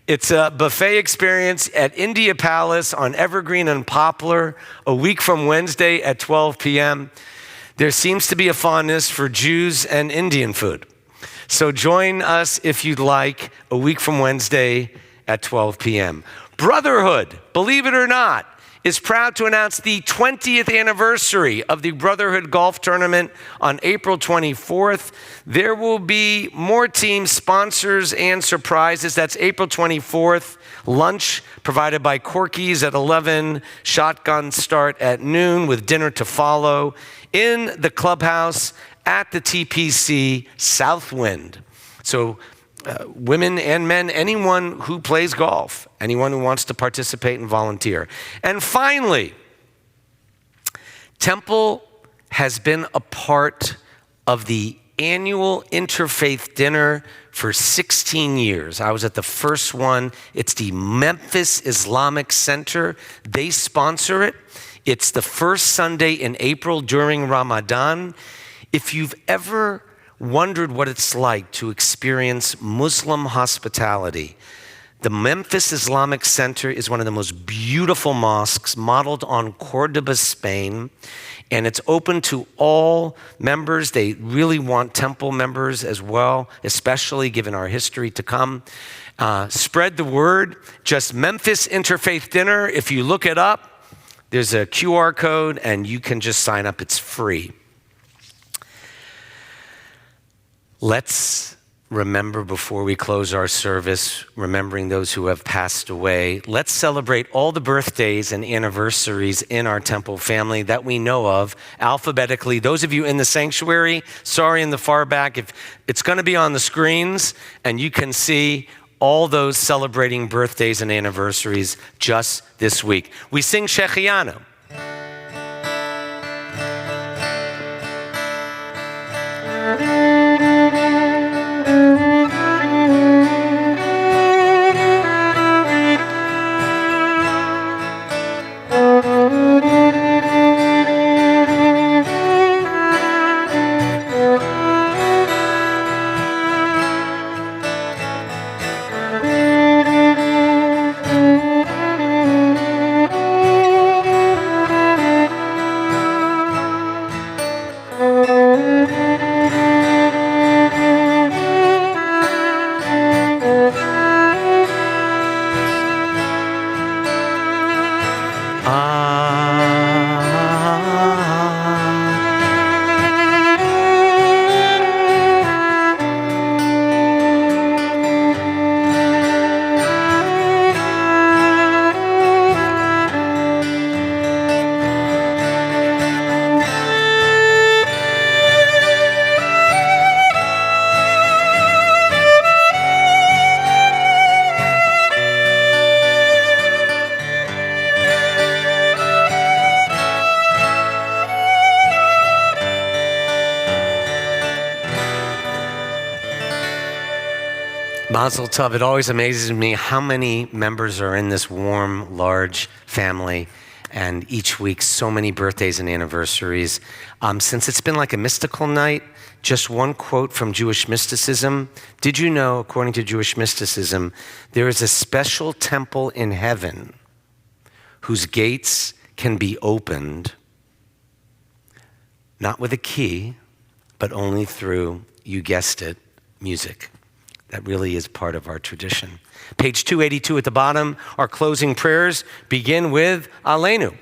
S2: It's a buffet experience at India Palace on Evergreen and Poplar, a week from Wednesday at 12 p.m. There seems to be a fondness for Jews and Indian food. So join us if you'd like, a week from Wednesday at 12 p.m. Brotherhood, believe it or not, is proud to announce the 20th anniversary of the Brotherhood Golf Tournament on April 24th. There will be more team sponsors and surprises. That's April 24th. Lunch provided by Corky's at 11, shotgun start at noon with dinner to follow in the clubhouse at the TPC Southwind. So women and men, anyone who plays golf, anyone who wants to participate and volunteer. And finally, Temple has been a part of the annual interfaith dinner for 16 years. I was at the first one. It's the Memphis Islamic Center. They sponsor it. It's the first Sunday in April during Ramadan. If you've ever wondered what it's like to experience Muslim hospitality, the Memphis Islamic Center is one of the most beautiful mosques modeled on Cordoba, Spain, and it's open to all members. They really want Temple members as well, especially given our history to come. Spread the word, just Memphis Interfaith Dinner. If you look it up, there's a QR code and you can just sign up. It's free. Let's remember before we close our service, remembering those who have passed away. Let's celebrate all the birthdays and anniversaries in our Temple family that we know of alphabetically. Those of you in the sanctuary, sorry in the far back, if it's going to be on the screens and you can see all those celebrating birthdays and anniversaries just this week. We sing Shechianu. Basil Tov, it always amazes me how many members are in this warm, large family, and each week so many birthdays and anniversaries. Since it's been like a mystical night, just one quote from Jewish mysticism. Did you know, according to Jewish mysticism, there is a special temple in heaven whose gates can be opened, not with a key, but only through, you guessed it, music. That really is part of our tradition. Page 282 at the bottom, our closing prayers begin with Aleinu.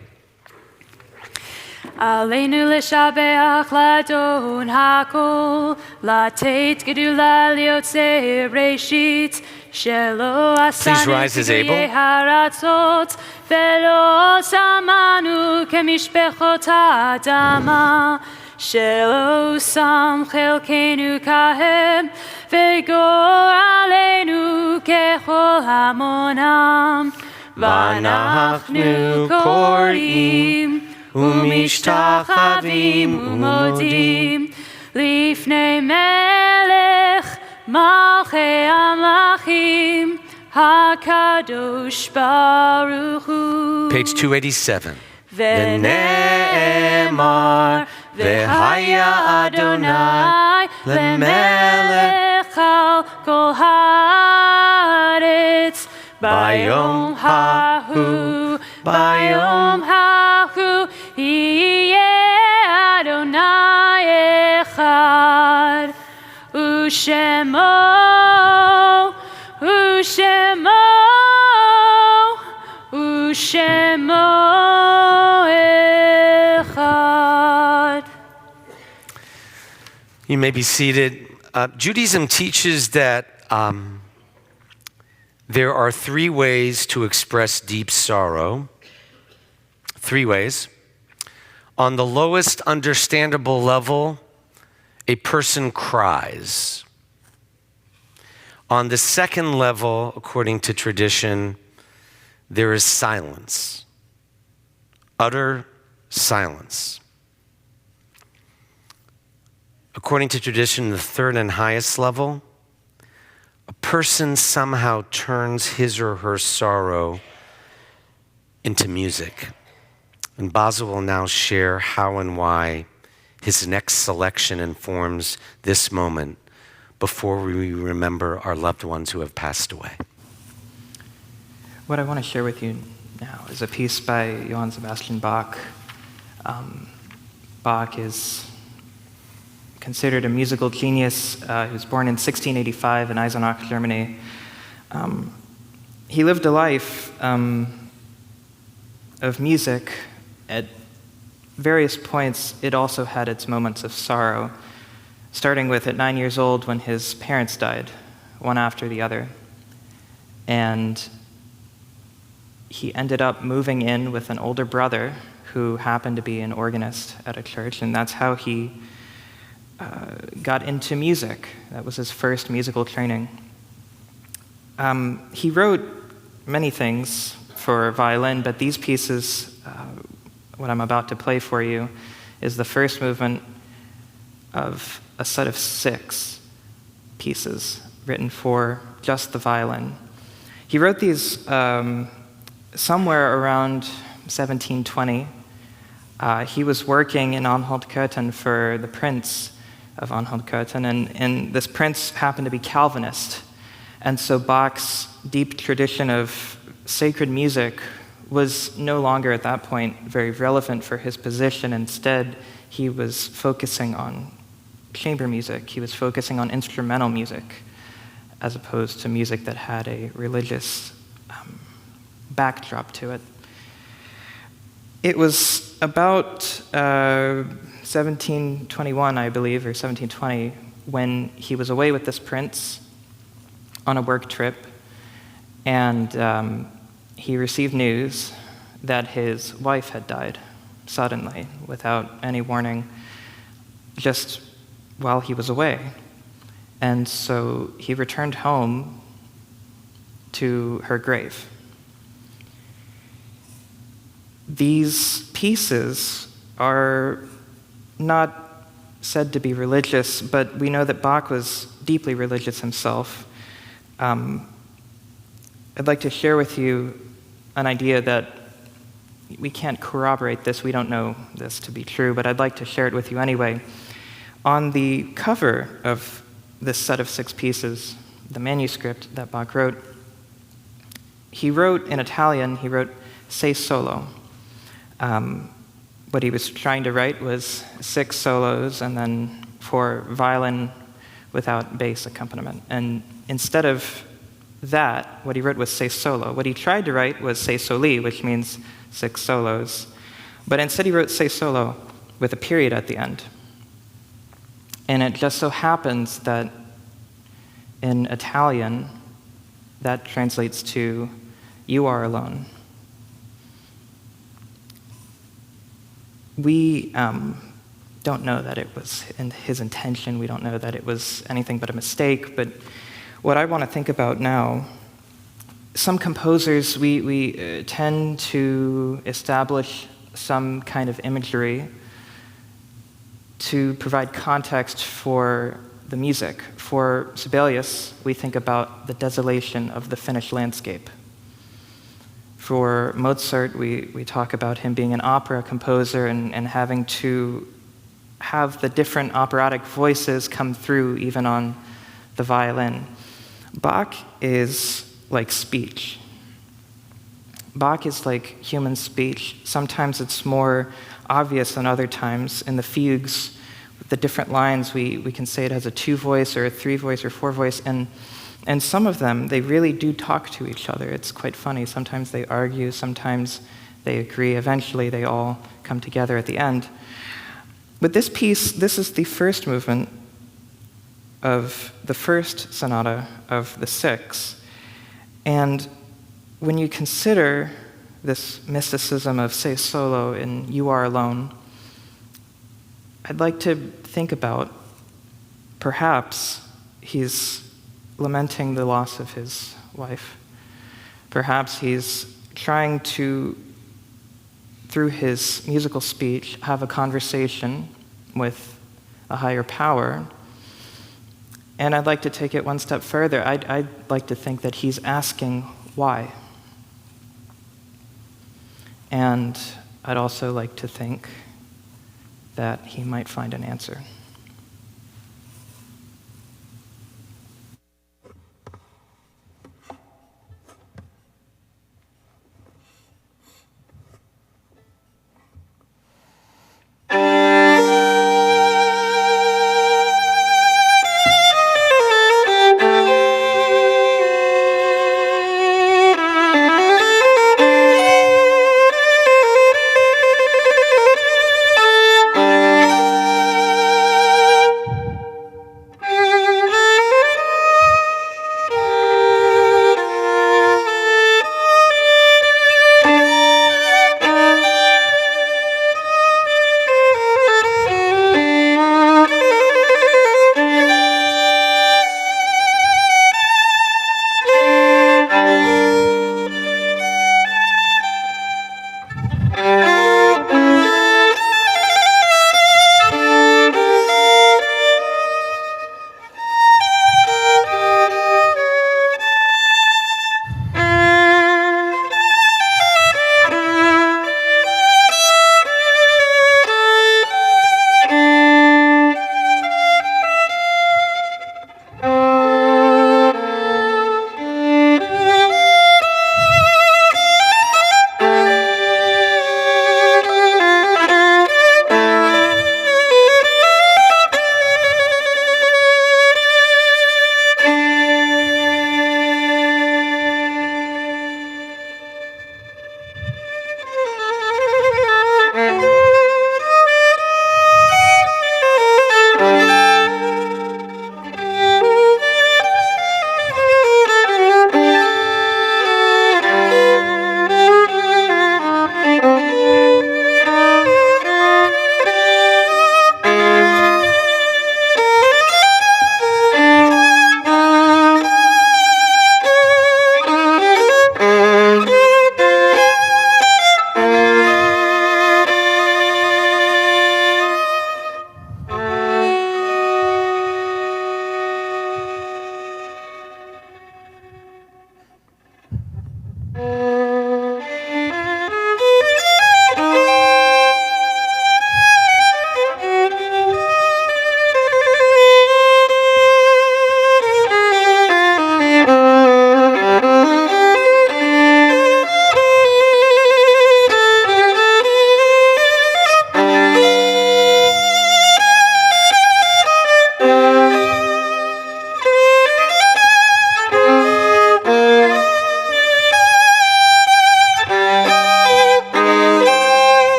S3: Aleinu l'shabeach ladon hakol, latet gedula liotze reshit, shelo
S2: Please rise as able.
S3: haratzot, velo samanu kemishpechot ha'adama, shelo sam chelkenu kahem, vegor aleinu kechol hamonam, vanachnu korim, ומשתחווים ומודים לפני מלך מלכי המלכים הקדוש ברוך הוא.
S2: Page 287.
S3: ונאמר והיה אדוני למלך על כל הארץ ביום ההוא ביום ההוא יהיה אדוני אחד ושמו אחד.
S2: You may be seated. Judaism teaches that there are three ways to express deep sorrow. 3 ways. On the lowest understandable level, a person cries. On the second level, according to tradition, there is silence. Utter silence. According to tradition, the third and highest level, a person somehow turns his or her sorrow into music. And Basil will now share how and why his next selection informs this moment before we remember our loved ones who have passed away.
S4: What I want to share with you now is a piece by Johann Sebastian Bach. Bach is considered a musical genius. He was born in 1685 in Eisenach, Germany. He lived a life of music. At various points, it also had its moments of sorrow, starting with at 9 years old when his parents died, one after the other. And he ended up moving in with an older brother who happened to be an organist at a church, and that's how he got into music. That was his first musical training. He wrote many things for violin, but these pieces, what I'm about to play for you, is the first movement of a set of 6 pieces written for just the violin. He wrote these somewhere around 1720. He was working in Anhalt-Köthen for the prince of Anhalt-Köthen, and this prince happened to be Calvinist. And so Bach's deep tradition of sacred music was no longer at that point very relevant for his position. Instead, he was focusing on chamber music. He was focusing on instrumental music as opposed to music that had a religious backdrop to it. It was about 1721, I believe, or 1720, when he was away with this prince on a work trip, and he received news that his wife had died suddenly, without any warning, just while he was away. And so he returned home to her grave. These pieces are not said to be religious, but we know that Bach was deeply religious himself. I'd like to share with you an idea that we can't corroborate this, we don't know this to be true, but I'd like to share it with you anyway. On the cover of this set of 6 pieces, the manuscript that Bach wrote, he wrote in Italian, he wrote "sei solo." What he was trying to write was 6 solos, and then for violin without bass accompaniment. And instead of that, what he wrote was say solo. What he tried to write was say soli, which means 6 solos. But instead he wrote say solo with a period at the end. And it just so happens that in Italian, that translates to you are alone. We don't know that it was in his intention. We don't know that it was anything but a mistake. But what I want to think about now, some composers, we tend to establish some kind of imagery to provide context for the music. For Sibelius, we think about the desolation of the Finnish landscape. For Mozart, we talk about him being an opera composer and having to have the different operatic voices come through even on the violin. Bach is like speech. Bach is like human speech. Sometimes it's more obvious than other times. In the fugues, with the different lines, we can say it has a 2-voice or a 3-voice or 4-voice, and some of them, they really do talk to each other. It's quite funny. Sometimes they argue, sometimes they agree. Eventually, they all come together at the end. But this piece, this is the first movement of the first sonata of the 6. And when you consider this mysticism of say solo and you are alone, I'd like to think about perhaps he's lamenting the loss of his wife. Perhaps he's trying to, through his musical speech, have a conversation with a higher power. And I'd like to take it one step further. I'd like to think that he's asking why. And I'd also like to think that he might find an answer.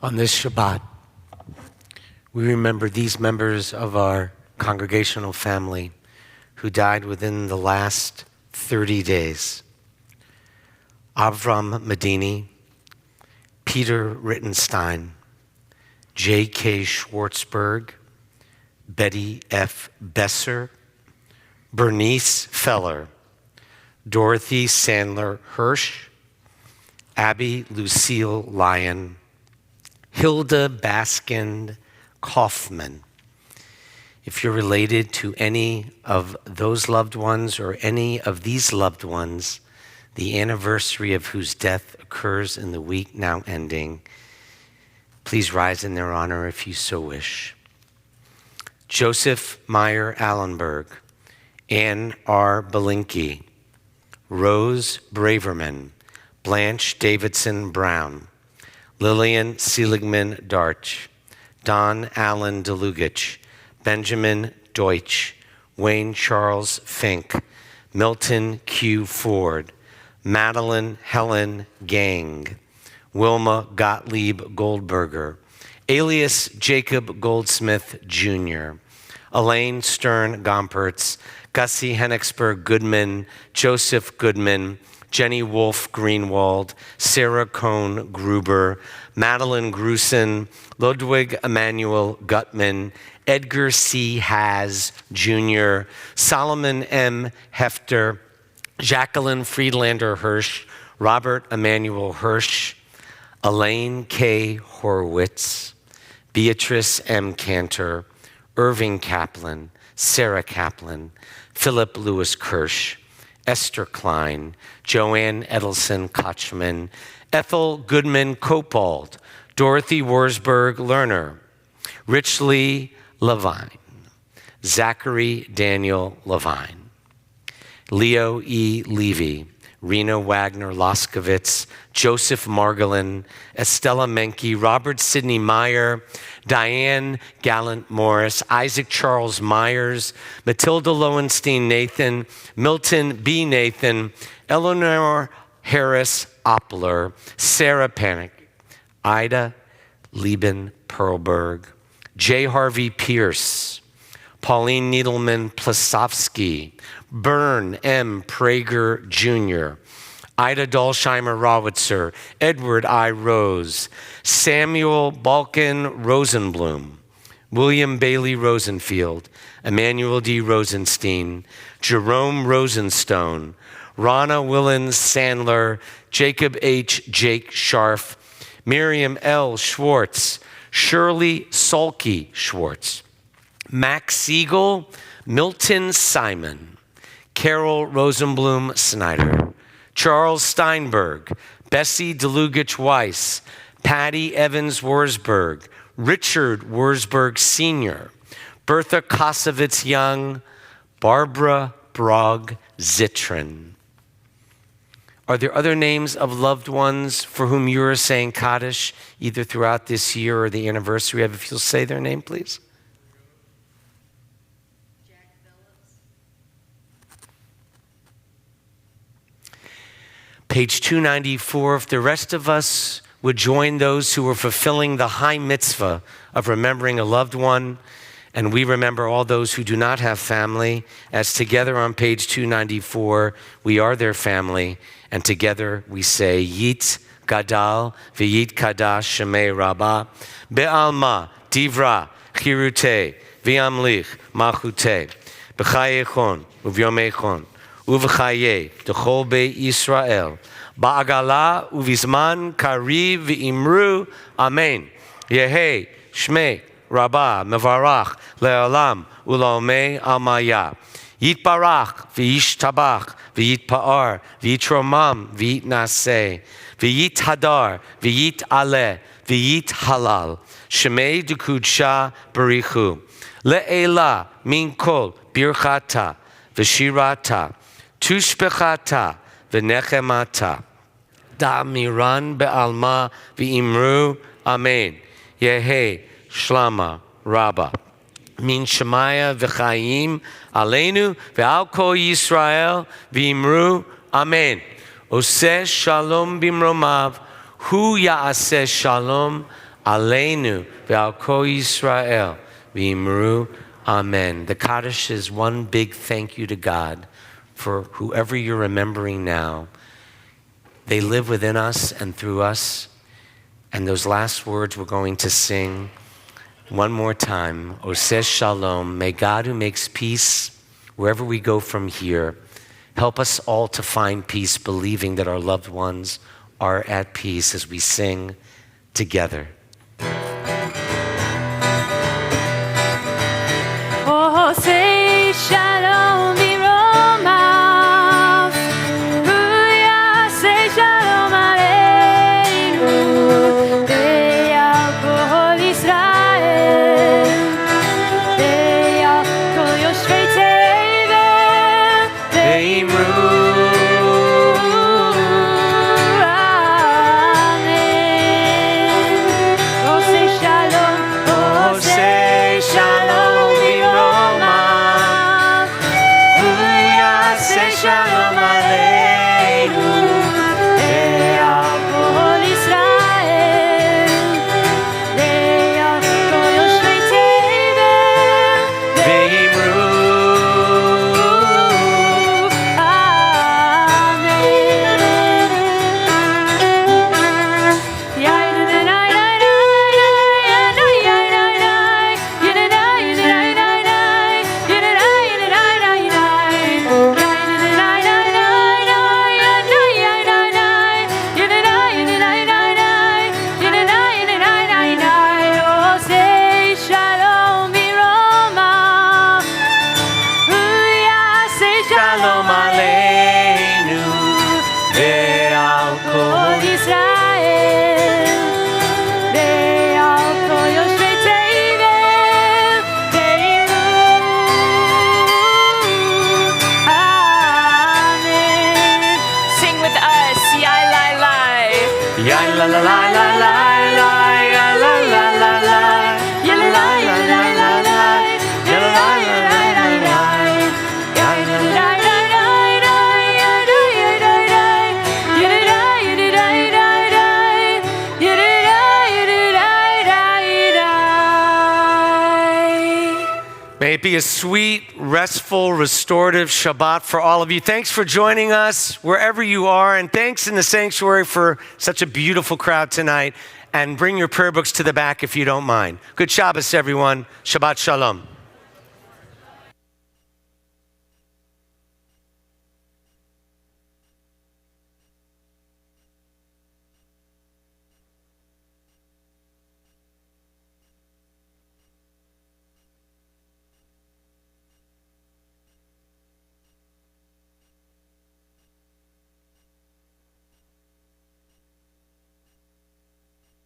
S2: On this Shabbat, we remember these members of our congregational family who died within the last 30 days. Avram Medini, Peter Rittenstein, J.K. Schwartzberg, Betty F. Besser, Bernice Feller, Dorothy Sandler Hirsch, Abby Lucille Lyon, Hilda Baskin Kaufman. If you're related to any of those loved ones or any of these loved ones, the anniversary of whose death occurs in the week now ending, please rise in their honor if you so wish. Joseph Meyer Allenberg, Ann R. Belinky, Rose Braverman, Blanche Davidson Brown, Lillian Seligman Darch, Don Allen DeLugich, Benjamin Deutsch, Wayne Charles Fink, Milton Q. Ford, Madeline Helen Gang, Wilma Gottlieb Goldberger, alias Jacob Goldsmith Jr., Elaine Stern Gompertz, Gussie Hennigsberg Goodman, Joseph Goodman, Jenny Wolf Greenwald, Sarah Cohn Gruber, Madeline Grusin, Ludwig Emanuel Gutman, Edgar C. Haas Jr., Solomon M. Hefter, Jacqueline Friedlander Hirsch, Robert Emanuel Hirsch, Elaine K. Horwitz, Beatrice M. Cantor, Irving Kaplan, Sarah Kaplan, Philip Lewis Kirsch, Esther Klein, Joanne Edelson Kochman, Ethel Goodman Copald, Dorothy Wurzburg Lerner, Rich Lee Levine, Zachary Daniel Levine, Leo E. Levy, Rena Wagner Loskovitz, Joseph Margolin, Estella Menke, Robert Sidney Meyer, Diane Gallant Morris, Isaac Charles Myers, Matilda Lowenstein Nathan, Milton B. Nathan, Eleanor Harris Oppler, Sarah Panic, Ida Lieben Perlberg, J. Harvey Pierce, Pauline Needleman Plasovsky, Bern M. Prager Jr., Ida Dolsheimer Rawitzer, Edward I. Rose, Samuel Balkan Rosenblum, William Bailey Rosenfield, Emmanuel D. Rosenstein, Jerome Rosenstone, Rana Willens Sandler, Jacob H. Jake Scharf, Miriam L. Schwartz, Shirley Sulky Schwartz, Max Siegel, Milton Simon, Carol Rosenblum Snyder, Charles Steinberg, Bessie DeLugich Weiss, Patty Evans Wurzburg, Richard Wurzburg Sr., Bertha Kosovitz Young, Barbara Brog Zitrin. Are there other names of loved ones for whom you are saying Kaddish, either throughout this year or the anniversary of? If you'll say their name, please. Page 294, if the rest of us would join those who are fulfilling the high mitzvah of remembering a loved one, and we remember all those who do not have family, as together on page 294, we are their family, and together we say, Yit Gadal v'Yit Kadash Shemei Rabbah, Be'alma Divra Chirute v'Yamlich Malchute, B'chayechon u'v'yomechon, Uvchaye, Dechol Be Israel, Ba'agala Uvizman Kariv V'imru, Amen. Yehe, Shmei, Rabbah, Mevarach, Le'olam, Ulomei Amaya. Yitbarach, V'yishtabach, V'yitpa'ar, V'yitromam, V'yitnaseh, V'yithadar, V'yit'aleh, V'yithalal, Shemei Dukudsha Barichu, Le'ela, Min Kol, Birchata, V'shirata, Tushbechata v'nechemata, da'amiran be'alma v'imru, amen. Yehe shlama rabba. Min shemaya v'chayim aleinu ve'al kol Yisrael v'imru, amen. Oseh shalom bimromav, hu ya'aseh shalom Aleinu ve'al kol Yisrael v'imru amen. The Kaddish is one big thank you to God for whoever you're remembering now. They live within us and through us. And those last words we're going to sing one more time. Oseh Shalom. May God who makes peace wherever we go from here, help us all to find peace, believing that our loved ones are at peace as we sing together.
S3: Oh, say shalom miromav. Huya, say shalom aleinu. Deyal kol Israel. Deyal kol yoshvei tevel.
S2: Ve'imru.
S3: Amen. Oh, say shalom. Oh,
S2: Oseh Shalom miromav. Huya, say shalom aleinu.
S3: Deyal kol Israel. Deyal kol yoshvei tevel.
S2: Ve'imru. Shalom aleinu ve'al kol
S3: Israel, ve'al kol yoshvei tevel, Amen. Sing with us, Yai Lai Lai.
S2: Ya la la la la la la, ya la la la la, ya la la la la la, ya la la la la la, ya la la la. May it be a sweet, restful, restorative Shabbat for all of you. Thanks for joining us wherever you are, and thanks in the sanctuary for such a beautiful crowd tonight. And bring your prayer books to the back if you don't mind. Good Shabbos, everyone. Shabbat Shalom.